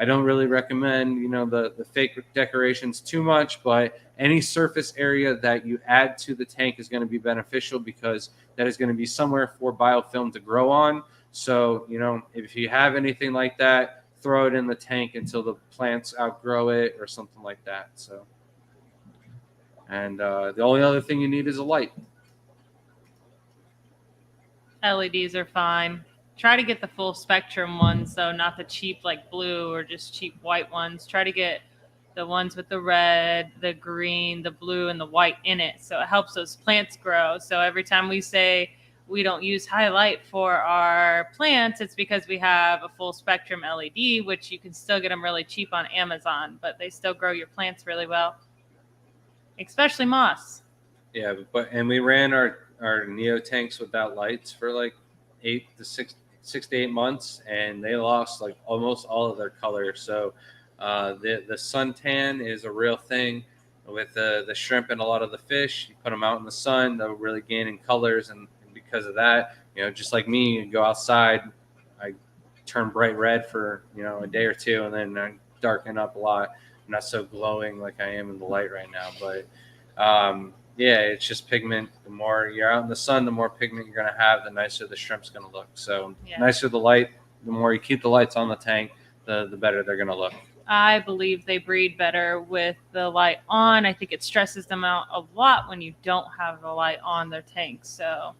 Speaker 1: I don't really recommend the fake decorations too much, but any surface area that you add to the tank is going to be beneficial because that is going to be somewhere for biofilm to grow on. So if you have anything like that, throw it in the tank until the plants outgrow it or something like that. So, and the only other thing you need is a light.
Speaker 2: LEDs are fine. Try to get the full spectrum ones, though, not the cheap like blue or just cheap white ones. Try to get the ones with the red, the green, the blue, and the white in it. So it helps those plants grow. So every time we say we don't use highlight for our plants, it's because we have a full spectrum LED, which you can still get them really cheap on Amazon, but they still grow your plants really well, especially moss.
Speaker 1: Yeah, and we ran our Neo tanks without lights for like 6 to 8 months, and they lost like almost all of their color. So the suntan is a real thing with the shrimp and a lot of the fish. You put them out in the sun, they'll really gain in colors, and because of that, just like me, you go outside, I turn bright red for a day or two, and then I darken up a lot. I'm not so glowing like I am in the light right now, but yeah, it's just pigment. The more you're out in the sun, the more pigment you're going to have, the nicer the shrimp's going to look. So nicer the light, the more you keep the lights on the tank, the better they're going to look.
Speaker 2: I believe they breed better with the light on. I think it stresses them out a lot when you don't have the light on their tank. So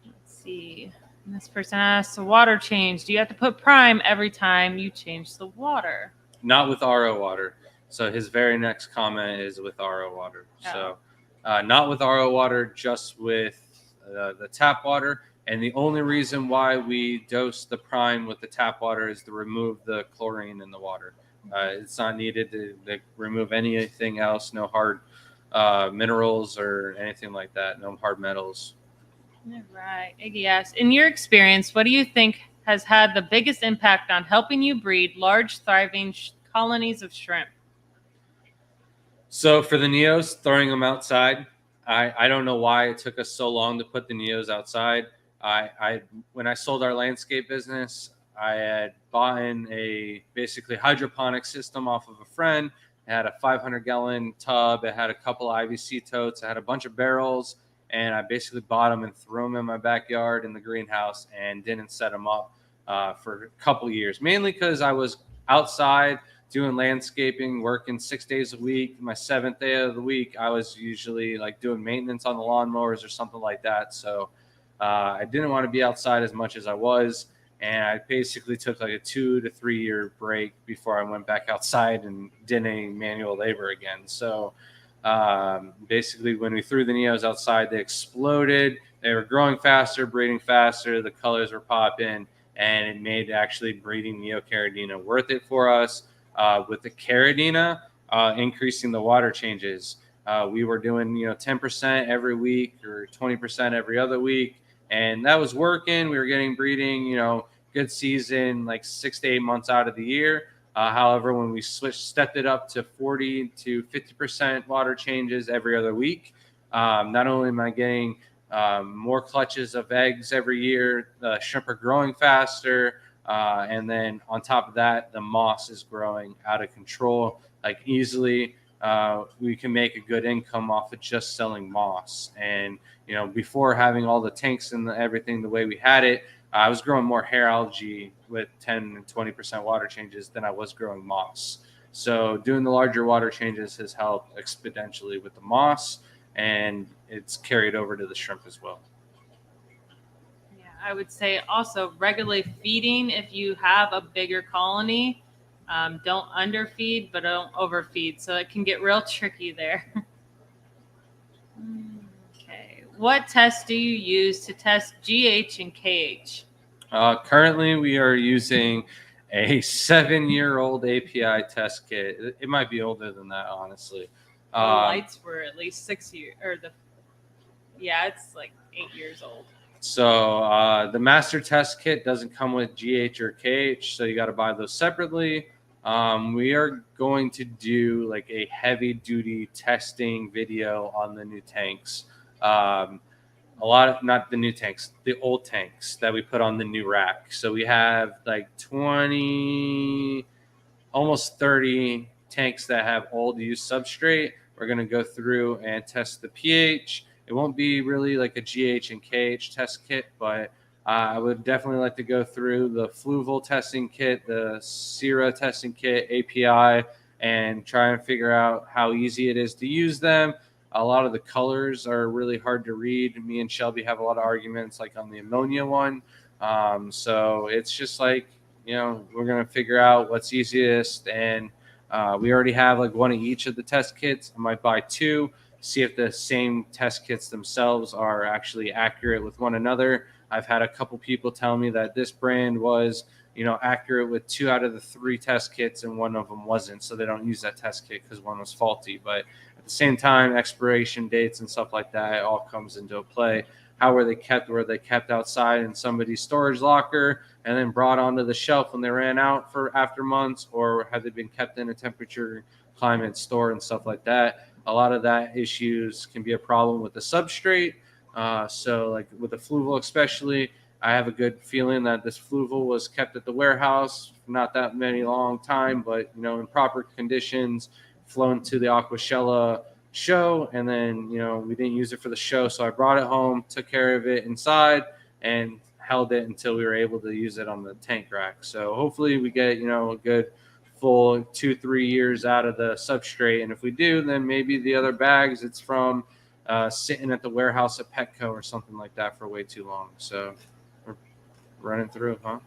Speaker 2: let's see. This person asks, water change. Do you have to put prime every time you change the water?
Speaker 1: Not with RO water. So his very next comment is with RO water. Oh. So not with RO water, just with the tap water. And the only reason why we dose the prime with the tap water is to remove the chlorine in the water. It's not needed to remove anything else, no hard minerals or anything like that, no hard metals.
Speaker 2: All right. Iggy asks, in your experience, what do you think has had the biggest impact on helping you breed large, thriving colonies of shrimp?
Speaker 1: So for the Neos, throwing them outside, I don't know why it took us so long to put the Neos outside. When I sold our landscape business, I had bought in a basically hydroponic system off of a friend. It had a 500-gallon tub. It had a couple of IVC totes. It had a bunch of barrels, and I basically bought them and threw them in my backyard in the greenhouse and didn't set them up for a couple years, mainly because I was outside doing landscaping, working 6 days a week. My 7th day of the week, I was usually like doing maintenance on the lawnmowers or something like that. So I didn't want to be outside as much as I was. And I basically took like a 2 to 3 year break before I went back outside and did any manual labor again. So basically when we threw the Neos outside, they exploded. They were growing faster, breeding faster. The colors were popping, and it made actually breeding Neocaridina worth it for us. With the Caridina, increasing the water changes. We were doing 10% every week or 20% every other week, and that was working. We were getting breeding, good season, like 6 to 8 months out of the year. However, when we stepped it up to 40 to 50% water changes every other week, not only am I getting more clutches of eggs every year, the shrimp are growing faster, and then on top of that, the moss is growing out of control. Like easily, we can make a good income off of just selling moss. And before having all the tanks and everything the way we had it, I was growing more hair algae with 10 and 20% water changes than I was growing moss. So doing the larger water changes has helped exponentially with the moss, and it's carried over to the shrimp as well.
Speaker 2: Yeah, I would say also regularly feeding if you have a bigger colony. Don't underfeed, but don't overfeed. So it can get real tricky there. Okay. What tests do you use to test GH and KH?
Speaker 1: Currently, we are using a 7-year-old API test kit. It might be older than that, honestly.
Speaker 2: The lights were at least 6 years, it's like 8 years old.
Speaker 1: So the master test kit doesn't come with GH or KH, so you got to buy those separately. We are going to do like a heavy duty testing video on the new tanks. Not the new tanks, the old tanks that we put on the new rack. So we have like 20, almost 30 tanks that have old used substrate. We're going to go through and test the pH. It won't be really like a GH and KH test kit, but I would definitely like to go through the fluval testing kit, the Sierra testing kit, API, and try and figure out how easy it is to use them. A lot of the colors are really hard to read. Me and Shelby have a lot of arguments like on the ammonia one. So it's just like, we're going to figure out what's easiest. And we already have like one of each of the test kits. I might buy two, see if the same test kits themselves are actually accurate with one another. I've had a couple people tell me that this brand was, accurate with 2 out of the 3 test kits and one of them wasn't. So they don't use that test kit because one was faulty. But at the same time, expiration dates and stuff like that, it all comes into play. How were they kept? Were they kept outside in somebody's storage locker and then brought onto the shelf when they ran out for after months, or have they been kept in a temperature climate store and stuff like that? A lot of that issues can be a problem with the substrate. So like with the fluval especially, I have a good feeling that this fluval was kept at the warehouse for not that many long time, but in proper conditions, flown to the Aquashella show, and then we didn't use it for the show, so I brought it home, took care of it inside, and held it until we were able to use it on the tank rack. So hopefully we get a good full 2-3 years out of the substrate, and if we do, then maybe the other bags it's from sitting at the warehouse at Petco or something like that for way too long. So we're running through, huh?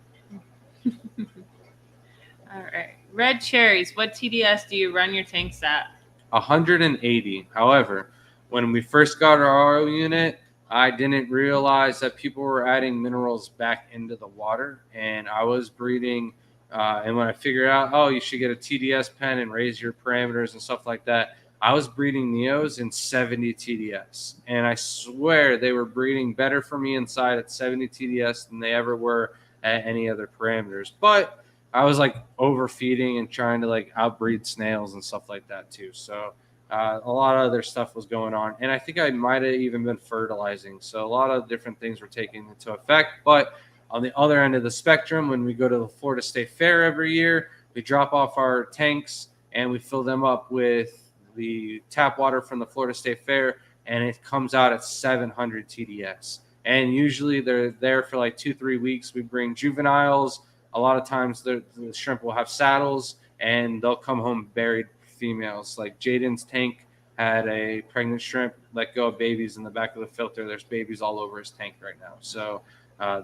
Speaker 2: All right. Red cherries. What TDS do you run your tanks at?
Speaker 1: 180. However, when we first got our RO unit, I didn't realize that people were adding minerals back into the water, and I was breeding. And when I figured out, you should get a TDS pen and raise your parameters and stuff like that, I was breeding Neos in 70 TDS. And I swear they were breeding better for me inside at 70 TDS than they ever were at any other parameters. But I was like overfeeding and trying to like outbreed snails and stuff like that too. So a lot of other stuff was going on. And I think I might have even been fertilizing. So a lot of different things were taking into effect. But on the other end of the spectrum, when we go to the Florida State Fair every year, we drop off our tanks and we fill them up with the tap water from the Florida State Fair, and it comes out at 700 TDS. And usually they're there for like 2-3 weeks. We bring juveniles. A lot of times the shrimp will have saddles, and they'll come home buried females. Like Jaden's tank had a pregnant shrimp let go of babies in the back of the filter. There's babies all over his tank right now. So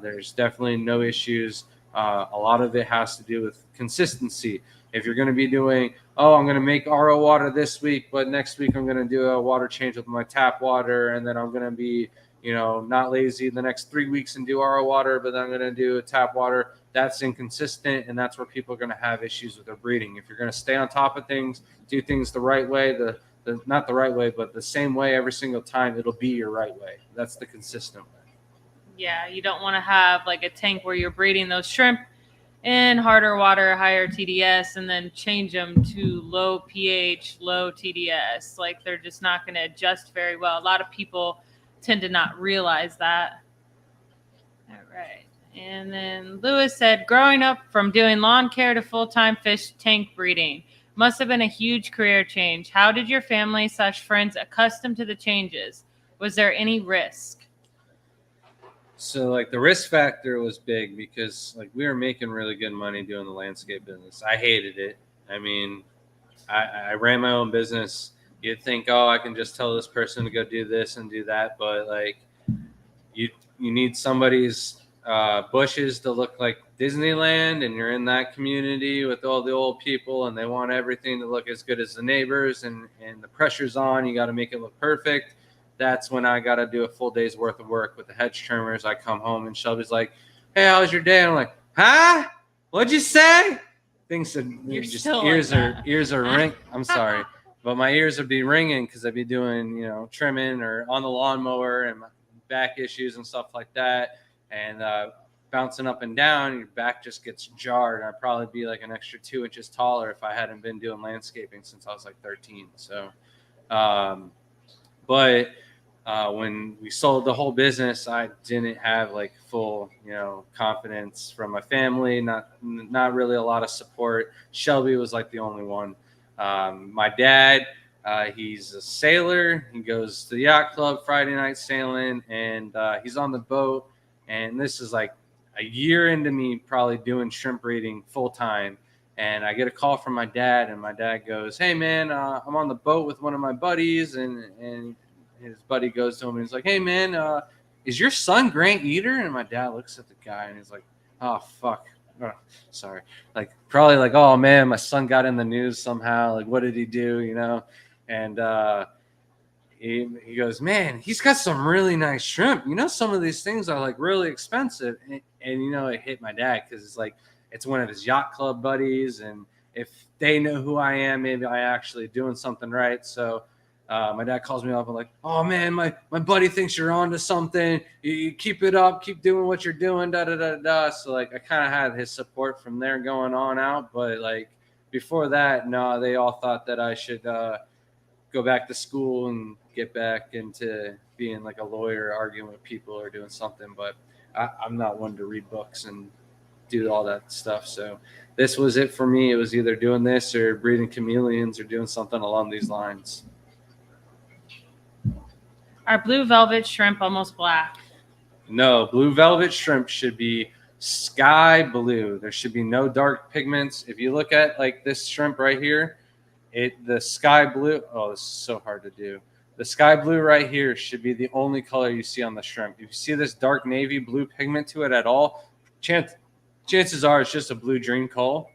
Speaker 1: there's definitely no issues. A lot of it has to do with consistency. If you're going to be doing, I'm going to make RO water this week, but next week I'm going to do a water change with my tap water, and then I'm going to be, not lazy the next 3 weeks and do RO water, but then I'm going to do a tap water. That's inconsistent, and that's where people are going to have issues with their breeding. If you're going to stay on top of things, do things the right way, not the right way, but the same way every single time, it'll be your right way. That's the consistent way.
Speaker 2: Yeah, you don't want to have like a tank where you're breeding those shrimp in harder water, higher TDS, and then change them to low pH, low TDS. Like they're just not going to adjust very well. A lot of people tend to not realize that. All right. And then Lewis said, growing up from doing lawn care to full-time fish tank breeding must have been a huge career change. How did your family / friends accustom to the changes? Was there any risk?
Speaker 1: So like the risk factor was big because like we were making really good money doing the landscape business. I hated it. I mean, I ran my own business. You'd think, oh, I can just tell this person to go do this and do that, but like you need somebody's bushes to look like Disneyland, and you're in that community with all the old people, and they want everything to look as good as the neighbors, and the pressure's on. You got to make it look perfect. That's when I got to do a full day's worth of work with the hedge trimmers. I come home and Shelby's like, "Hey, how was your day?" I'm like, "Huh? What'd you say?" Things that just ears are ring. I'm sorry, but my ears would be ringing because I'd be doing trimming or on the lawnmower and my back issues and stuff like that, and bouncing up and down. Your back just gets jarred. I'd probably be like an extra 2 inches taller if I hadn't been doing landscaping since I was like 13. So, but when we sold the whole business, I didn't have like full, confidence from my family. Not really a lot of support. Shelby was like the only one. My dad, he's a sailor. He goes to the yacht club Friday night sailing, and he's on the boat. And this is like a year into me probably doing shrimp breeding full time. And I get a call from my dad, and my dad goes, "Hey man, I'm on the boat with one of my buddies," and his buddy goes to him and he's like, "Hey man, is your son Grant Eater?" And my dad looks at the guy and he's like, "Oh fuck, oh, sorry." Like probably like, "Oh man, my son got in the news somehow. Like what did he do?" And he goes, "Man, he's got some really nice shrimp. Some of these things are like really expensive." And it hit my dad because it's one of his yacht club buddies, and if they know who I am, maybe I actually doing something right. So my dad calls me up and like, "Oh man, my buddy thinks you're onto something. You keep it up, keep doing what you're doing, da da da da." So like I kind of had his support from there going on out, but like before that, no, they all thought that I should go back to school and get back into being like a lawyer, arguing with people or doing something. But I'm not one to read books and do all that stuff. So this was it for me. It was either doing this or breeding chameleons or doing something along these lines.
Speaker 2: Are blue velvet shrimp almost black?
Speaker 1: No, blue velvet shrimp should be sky blue. There should be no dark pigments. If you look at like this shrimp right here, the sky blue. Oh, this is so hard to do. The sky blue right here should be the only color you see on the shrimp. If you see this dark navy blue pigment to it at all, chances are it's just a blue dream cull,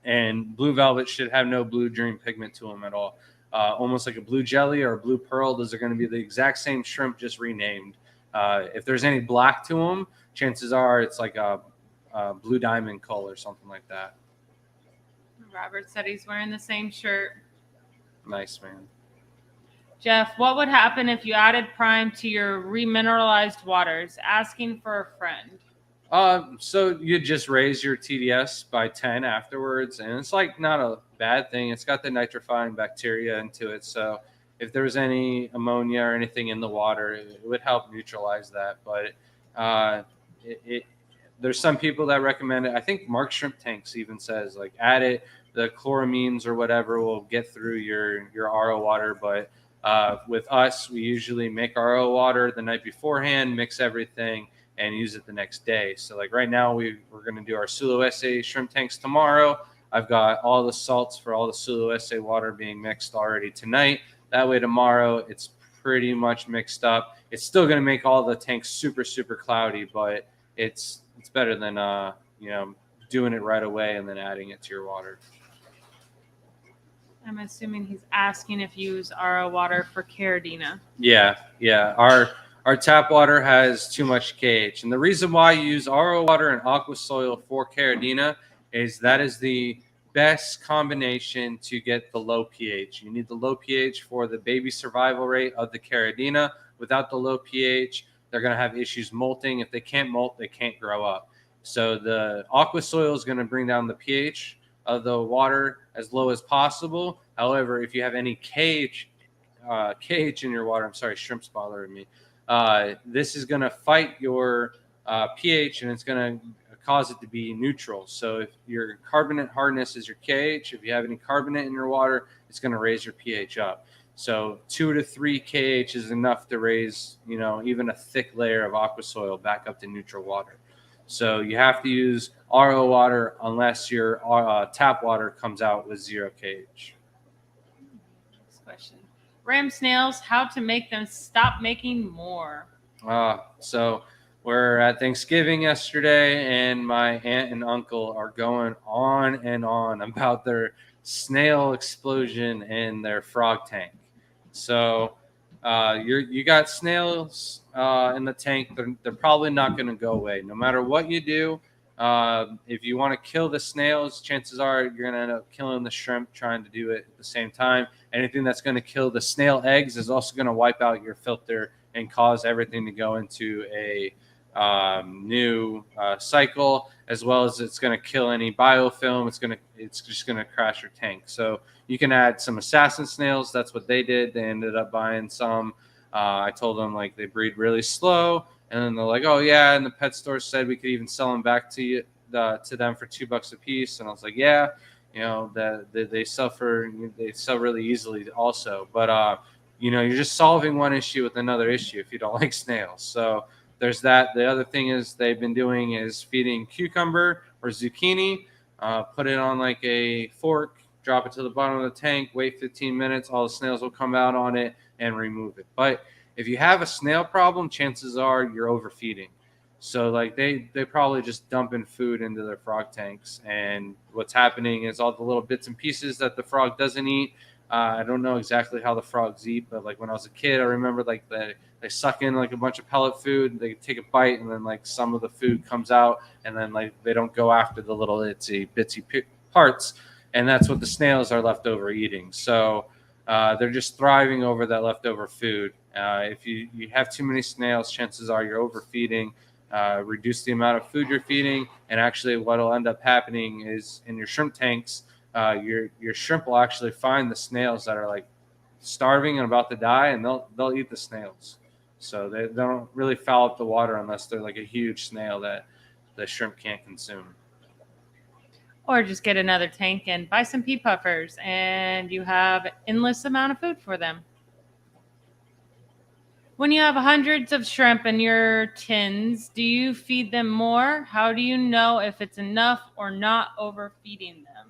Speaker 1: and blue velvet should have no blue dream pigment to them at all. Almost like a blue jelly or a blue pearl. Those are going to be the exact same shrimp, just renamed. If there's any black to them, chances are it's like a blue diamond cull or something like that.
Speaker 2: Robert said he's wearing the same shirt.
Speaker 1: Nice, man.
Speaker 2: Jeff, what would happen if you added prime to your remineralized waters? Asking for a friend.
Speaker 1: So you just raise your TDS by 10 afterwards, and it's like not a bad thing. It's got the nitrifying bacteria into it, so if there was any ammonia or anything in the water, it would help neutralize that. But there's some people that recommend it. I think Mark Shrimp Tanks even says like add it. The chloramines or whatever will get through your RO water, but with us, we usually make RO water the night beforehand, mix everything, and use it the next day. So like right now we're going to do our Sulu SA shrimp tanks tomorrow. I've got all the salts for all the Sulu SA water being mixed already tonight. That way tomorrow it's pretty much mixed up. It's still going to make all the tanks super, super cloudy, but it's better than doing it right away and then adding it to your water.
Speaker 2: I'm assuming he's asking if you use RO water for Caridina.
Speaker 1: Yeah. Our tap water has too much KH. And the reason why you use RO water and aqua soil for Caridina is that is the best combination to get the low pH. You need the low pH for the baby survival rate of the Caridina. Without the low pH, they're going to have issues molting. If they can't molt, they can't grow up. So the aqua soil is going to bring down the pH of the water as low as possible. However, if you have any KH in your water, I'm sorry, shrimp's bothering me. This is going to fight your pH, and it's going to cause it to be neutral. So if your carbonate hardness is your KH, if you have any carbonate in your water, it's going to raise your pH up. So 2 to 3 KH is enough to raise, even a thick layer of aqua soil back up to neutral water. So you have to use RO water unless your tap water comes out with 0 KH.
Speaker 2: Next question. Ram snails, how to make them stop making more?
Speaker 1: So we're at Thanksgiving yesterday, and my aunt and uncle are going on and on about their snail explosion in their frog tank. So you got snails in the tank. They're probably not going to go away no matter what you do. If you want to kill the snails, chances are you're going to end up killing the shrimp trying to do it at the same time. Anything that's going to kill the snail eggs is also going to wipe out your filter and cause everything to go into a new cycle, as well as it's going to kill any biofilm. It's just going to crash your tank. So you can add some assassin snails. That's what they did. They ended up buying some. I told them like they breed really slow, and then they're like, "Oh yeah," and the pet store said we could even sell them back to them for $2 a piece. And I was like, "Yeah, that they sell really easily also." But you're just solving one issue with another issue if you don't like snails. So there's that. The other thing is they've been doing is feeding cucumber or zucchini. Put it on like a fork, drop it to the bottom of the tank, wait 15 minutes, all the snails will come out on it and remove it. But if you have a snail problem, chances are you're overfeeding. So like they probably just dumping food into their frog tanks, and what's happening is all the little bits and pieces that the frog doesn't eat. I don't know exactly how the frogs eat, but like when I was a kid, I remember like they suck in like a bunch of pellet food, they take a bite, and then like some of the food comes out, and then like they don't go after the little itsy bitsy parts, and that's what the snails are left over eating. So they're just thriving over that leftover food. If you have too many snails, chances are you're overfeeding. Reduce the amount of food you're feeding, and actually what will end up happening is in your shrimp tanks, your shrimp will actually find the snails that are like starving and about to die, and they'll eat the snails. So they don't really foul up the water unless they're like a huge snail that the shrimp can't consume.
Speaker 2: Or just get another tank and buy some pea puffers, and you have an endless amount of food for them. When you have hundreds of shrimp in your tins, do you feed them more? How do you know if it's enough or not overfeeding them?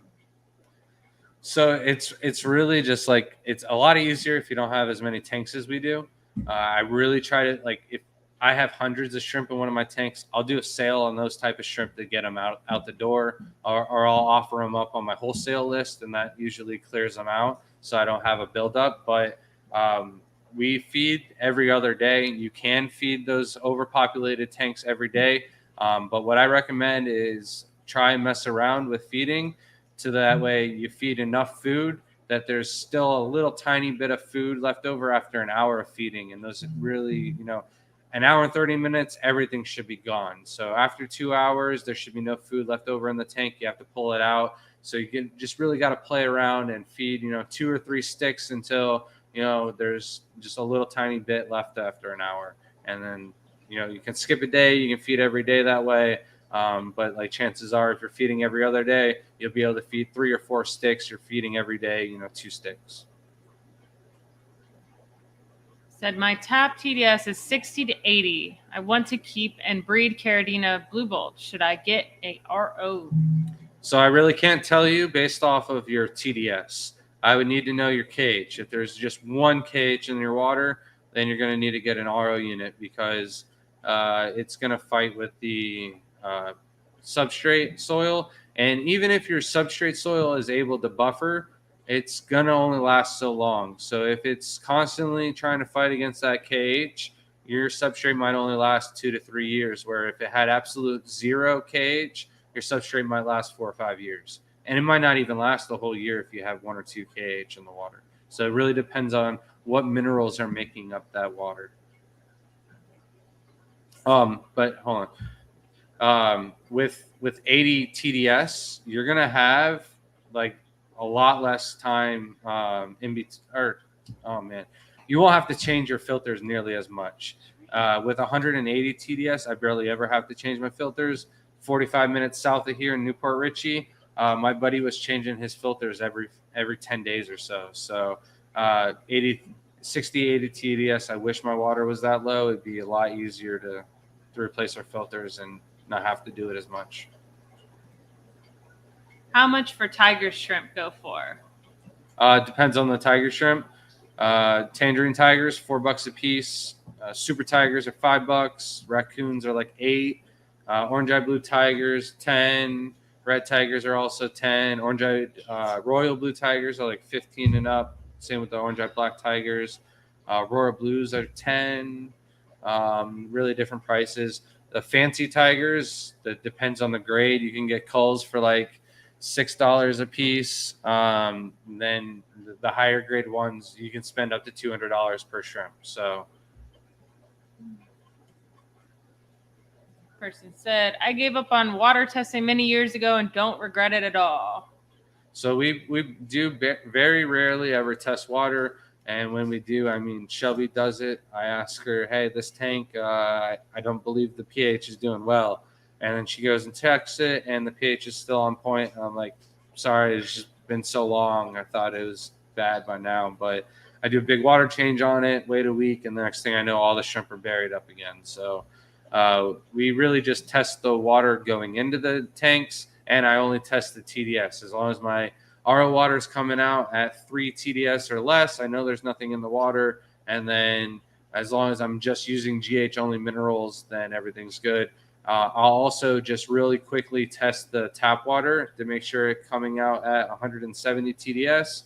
Speaker 1: So it's really just like it's a lot easier if you don't have as many tanks as we do. I really try to like if I have hundreds of shrimp in one of my tanks, I'll do a sale on those type of shrimp to get them out the door, or I'll offer them up on my wholesale list, and that usually clears them out, so I don't have a buildup. But we feed every other day. You can feed those overpopulated tanks every day, but what I recommend is try and mess around with feeding, so that way you feed enough food that there's still a little tiny bit of food left over after an hour of feeding. And those really, an hour and 30 minutes, everything should be gone. So after 2 hours, there should be no food left over in the tank. You have to pull it out. So you can just really got to play around and feed, 2 or 3 sticks until, there's just a little tiny bit left after an hour. And then, you can skip a day. You can feed every day that way. But like chances are, if you're feeding every other day, you'll be able to feed 3 or 4 sticks. You're feeding every day, 2 sticks.
Speaker 2: Said my tap TDS is 60 to 80. I want to keep and breed Caridina blue bolt. Should I get a RO?
Speaker 1: So I really can't tell you based off of your TDS. I would need to know your KH. If there's just one KH in your water, then you're going to need to get an RO unit, because it's going to fight with the substrate soil. And even if your substrate soil is able to buffer, it's going to only last so long. So if it's constantly trying to fight against that KH, your substrate might only last 2 to 3 years, where if it had absolute 0 KH, your substrate might last 4 or 5 years. And it might not even last the whole year if you have 1 or 2 KH in the water. So it really depends on what minerals are making up that water. But hold on. With 80 TDS, you're gonna have like a lot less time in between. Or oh man, you won't have to change your filters nearly as much. With 180 TDS, I barely ever have to change my filters. 45 minutes south of here in Newport Richey, my buddy was changing his filters every 10 days or so. So 80, 60, 80 TDS. I wish my water was that low. It'd be a lot easier to replace our filters and not have to do it as much.
Speaker 2: How much for tiger shrimp go for?
Speaker 1: Depends on the tiger shrimp. Tangerine tigers, $4 a piece. Super tigers are $5. Raccoons are like 8. Orange eye blue tigers, 10. Red tigers are also 10. Orange eye royal blue tigers are like 15 and up. Same with the orange eye black tigers. Royal blues are 10. Really different prices. The fancy tigers, that depends on the grade. You can get culls for like $6 a piece. Then the higher grade ones, you can spend up to $200 per shrimp. So,
Speaker 2: Person said, I gave up on water testing many years ago and don't regret it at all.
Speaker 1: so we do very rarely ever test water. And when we do, I mean, Shelby does it. I ask her, hey, this tank, I don't believe the pH is doing well. And then she goes and checks it, and the pH is still on point. And I'm like, sorry, it's just been so long. I thought it was bad by now. But I do a big water change on it, wait a week, and the next thing I know, all the shrimp are buried up again. So we really just test the water going into the tanks, and I only test the TDS. As long as my RO water is coming out at 3 TDS or less, I know there's nothing in the water. And then as long as I'm just using GH only minerals, then everything's good. I'll also just really quickly test the tap water to make sure it's coming out at 170 TDS.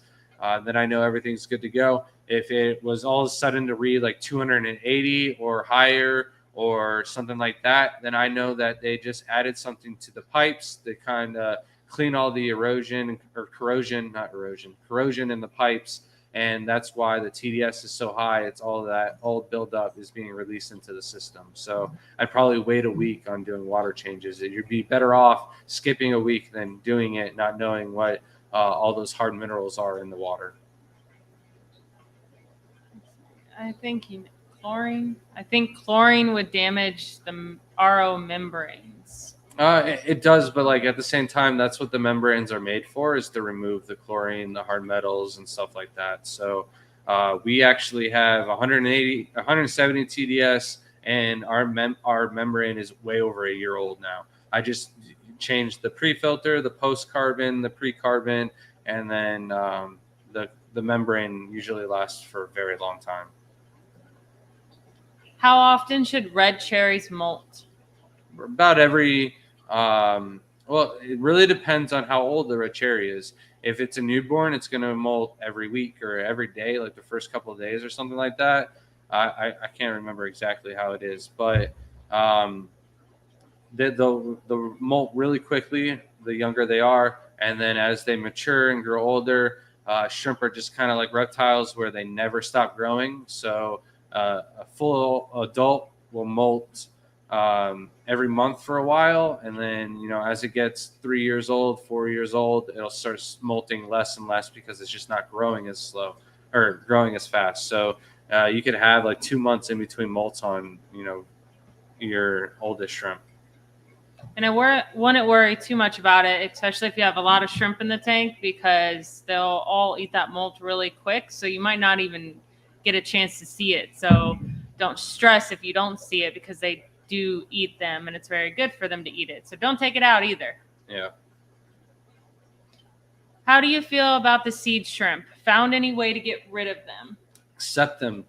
Speaker 1: Then I know everything's good to go. If it was all of a sudden to read like 280 or higher or something like that, then I know that they just added something to the pipes to kind of clean all the corrosion in the pipes. And that's why the TDS is so high. It's all that old buildup is being released into the system. So I'd probably wait a week on doing water changes. You'd be better off skipping a week than doing it, not knowing what all those hard minerals are in the water.
Speaker 2: I think chlorine. I think chlorine would damage the RO membranes.
Speaker 1: It does, but like at the same time, that's what the membranes are made for, is to remove the chlorine, the hard metals, and stuff like that. So we actually have 170 TDS, and our membrane is way over a year old now. I just changed the pre-filter, the post-carbon, the pre-carbon, and then the membrane usually lasts for a very long time.
Speaker 2: How often should red cherries molt?
Speaker 1: About every well, it really depends on how old the red cherry is. If it's a newborn, it's going to molt every week or every day, like the first couple of days or something like that. I can't remember exactly how it is, but they'll molt really quickly the younger they are, and then as they mature and grow older, shrimp are just kind of like reptiles where they never stop growing. So a full adult will molt every month for a while, and then as it gets 3 years old, 4 years old, it'll start molting less and less because it's just not growing as slow or growing as fast. So you could have like 2 months in between molts on your oldest shrimp.
Speaker 2: And I wouldn't worry too much about it, especially if you have a lot of shrimp in the tank, because they'll all eat that molt really quick. So you might not even get a chance to see it. So don't stress if you don't see it, because they do eat them, and it's very good for them to eat it. So don't take it out either.
Speaker 1: Yeah.
Speaker 2: How do you feel about the seed shrimp? Found any way to get rid of them?
Speaker 1: Accept them.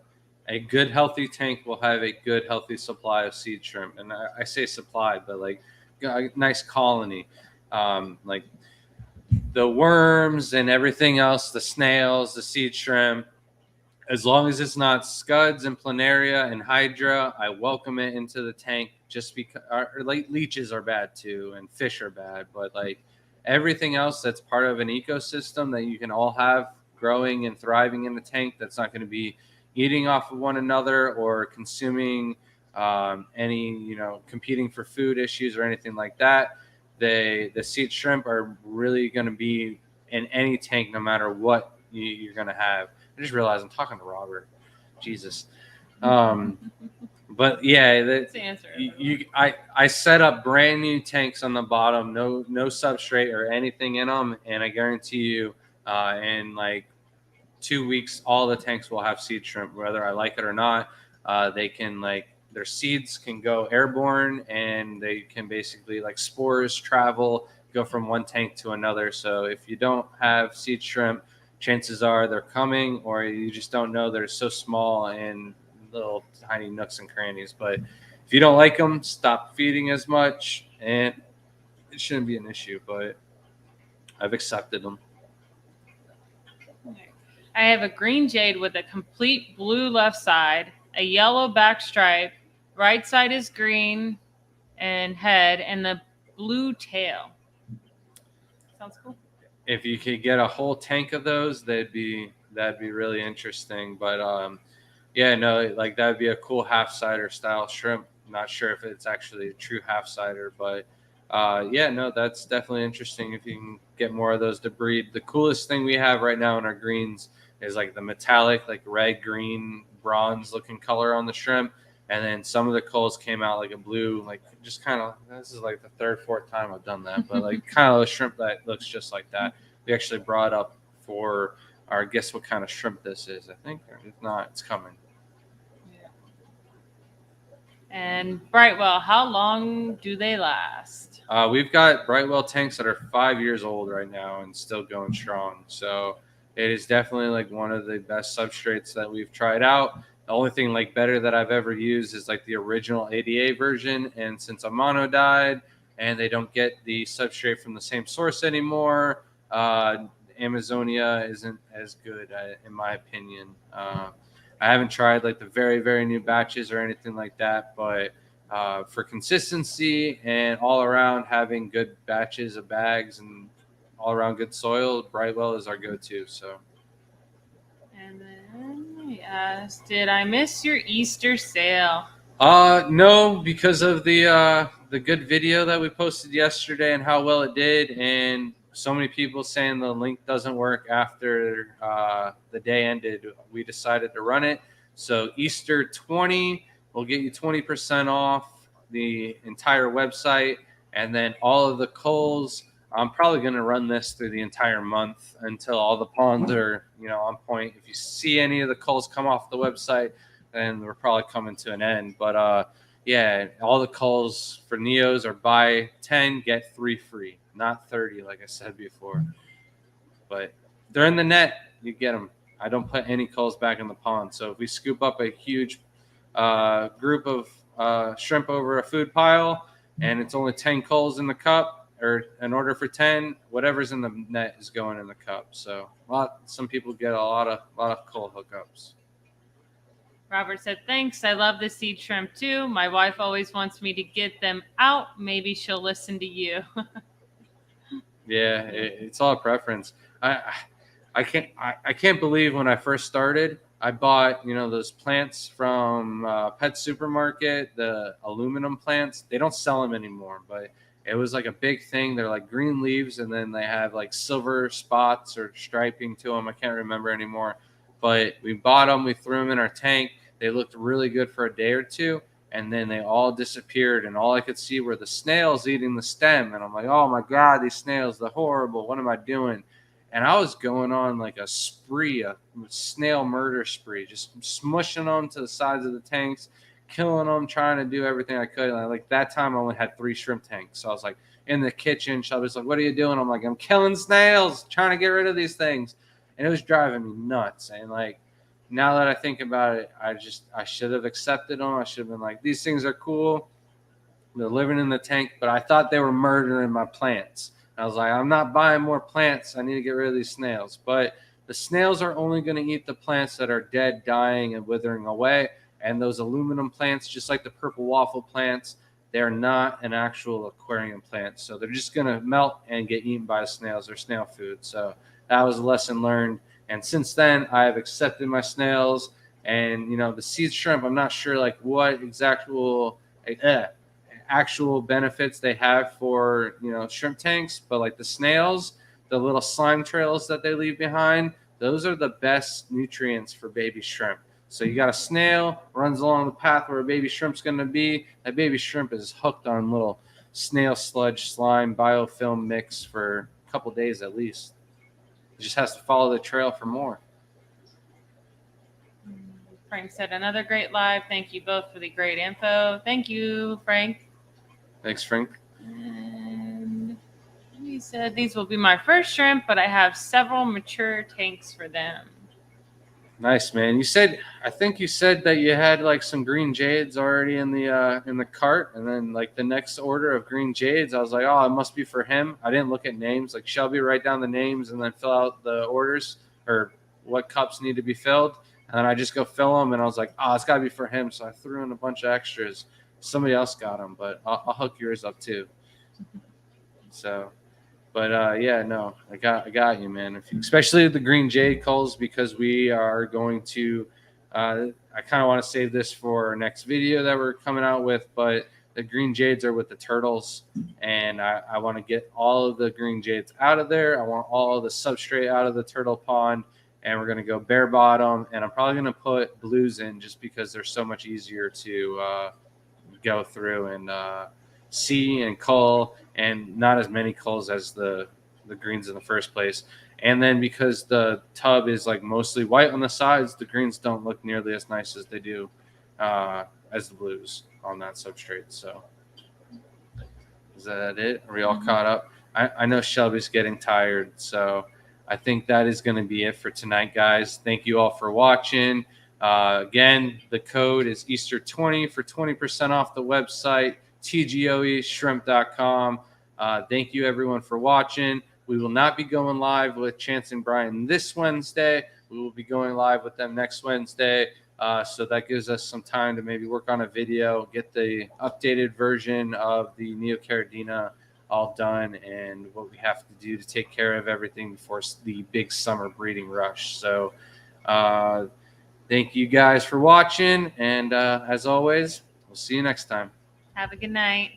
Speaker 1: A good, healthy tank will have a good, healthy supply of seed shrimp. And I say supply, but like a nice colony. Like the worms and everything else, the snails, the seed shrimp, as long as it's not scuds and planaria and hydra, I welcome it into the tank. Just because like leeches are bad too, and fish are bad, but like everything else that's part of an ecosystem that you can all have growing and thriving in the tank, that's not going to be eating off of one another or consuming any competing for food issues or anything like that. The seed shrimp are really going to be in any tank, no matter what you're going to have. I just realized I'm talking to Robert. Jesus. But yeah, I set up brand new tanks on the bottom, no substrate or anything in them, and I guarantee you, in like 2 weeks, all the tanks will have seed shrimp, whether I like it or not. They can their seeds can go airborne, and they can basically spores travel, go from one tank to another. So if you don't have seed shrimp, chances are they're coming, or you just don't know. They're so small and little tiny nooks and crannies. But if you don't like them, stop feeding as much, and it shouldn't be an issue. But I've accepted them.
Speaker 2: I have a green jade with a complete blue left side, a yellow back stripe, right side is green and head, and the blue tail. Sounds cool.
Speaker 1: If you could get a whole tank of those, that'd be really interesting. But yeah, no, that would be a cool half-cider style shrimp. Not sure if it's actually a true half-cider, but yeah, no, that's definitely interesting if you can get more of those to breed. The coolest thing we have right now in our greens is the metallic, red, green, bronze looking color on the shrimp. And then some of the culls came out like a blue, just kind of, this is the third, fourth time I've done that, but kind of a shrimp that looks just like that. We actually brought up for our guess what kind of shrimp this is, I think. Or if not, it's coming.
Speaker 2: Yeah. And Brightwell, how long do they last?
Speaker 1: We've got Brightwell tanks that are 5 years old right now and still going strong. So it is definitely one of the best substrates that we've tried out. The only thing better that I've ever used is the original ADA version. And since Amano died and they don't get the substrate from the same source anymore, Amazonia isn't as good, in my opinion. I haven't tried the very, very new batches or anything like that, but for consistency and all around having good batches of bags and all around good soil, Brightwell is our go-to. So.
Speaker 2: And then he asked, did I miss your Easter sale?
Speaker 1: No, because of the good video that we posted yesterday and how well it did, and so many people saying the link doesn't work after the day ended. We decided to run it. So Easter 20 will get you 20% off the entire website, and then all of the culls. I'm probably going to run this through the entire month until all the ponds are on point. If you see any of the culls come off the website, then we're probably coming to an end. But yeah, all the culls for Neos are buy 10, get 3 free, not 30 like I said before. But they're in the net, you get them. I don't put any culls back in the pond. So if we scoop up a huge group of shrimp over a food pile and it's only 10 culls in the cup, or an order for 10, whatever's in the net is going in the cup. So some people get a lot of cull hookups.
Speaker 2: Robert said, thanks. I love the seed shrimp too. My wife always wants me to get them out. Maybe she'll listen to you.
Speaker 1: Yeah, it's all preference. I can't believe when I first started, I bought those plants from Pet Supermarket, the aluminum plants. They don't sell them anymore, but it was a big thing. They're green leaves, and then they have silver spots or striping to them. I can't remember anymore. But we bought them. We threw them in our tank. They looked really good for a day or two, and then they all disappeared. And all I could see were the snails eating the stem. And I'm like, oh, my God, these snails, they're horrible. What am I doing? And I was going on a spree, a snail murder spree, just smushing them to the sides of the tanks, killing them, trying to do everything I could. And that time I only had 3 shrimp tanks. So I was in the kitchen. Shelby's like, what are you doing? I'm like, I'm killing snails, trying to get rid of these things. And it was driving me nuts. And now that I think about it, I should have accepted them. I should have been like, these things are cool. They're living in the tank, but I thought they were murdering my plants. I was like, I'm not buying more plants. I need to get rid of these snails. But the snails are only going to eat the plants that are dead, dying, and withering away. And those aluminum plants, just like the purple waffle plants, they're not an actual aquarium plant. So they're just going to melt and get eaten by snails. They're snail food. So that was a lesson learned. And since then, I have accepted my snails. And the seed shrimp, I'm not sure like what actual benefits they have for shrimp tanks, but like the snails, the little slime trails that they leave behind, those are the best nutrients for baby shrimp. So you got a snail runs along the path where a baby shrimp's going to be. That baby shrimp is hooked on little snail sludge slime biofilm mix for a couple days at least. It just has to follow the trail for more.
Speaker 2: Frank said, another great live. Thank you both for the great info. Thank you, Frank.
Speaker 1: Thanks, Frank.
Speaker 2: And he said, these will be my first shrimp, but I have several mature tanks for them.
Speaker 1: Nice, man. I think you said that you had like some green jades already in the cart, and then like the next order of green jades, I was like, oh, it must be for him. I didn't look at names. Like Shelby, write down the names and then fill out the orders or what cups need to be filled, and then I just go fill them. And I was like, oh, it's got to be for him. So I threw in a bunch of extras. Somebody else got them, but I'll hook yours up too. So. But yeah, no, I got you, man. Especially the green jade culls, because we are going to. I kind of want to save this for our next video that we're coming out with. But the green jades are with the turtles, and I want to get all of the green jades out of there. I want all of the substrate out of the turtle pond, and we're gonna go bare bottom. And I'm probably gonna put blues in just because they're so much easier to go through and see and cull, and not as many culls as the greens in the first place. And then because the tub is like mostly white on the sides, the greens don't look nearly as nice as they do as the blues on that substrate. So is that it? Are we all caught up? I know Shelby's getting tired, so I think that is going to be it for tonight, guys. Thank you all for watching. Again, the code is Easter20 for 20% off the website, tgoeshrimp.com. Thank you, everyone, for watching. We will not be going live with Chance and Brian this Wednesday. We will be going live with them next Wednesday. So that gives us some time to maybe work on a video, get the updated version of the Neocaridina all done, and what we have to do to take care of everything before the big summer breeding rush. So thank you guys for watching, and as always, we'll see you next time.
Speaker 2: Have a good night.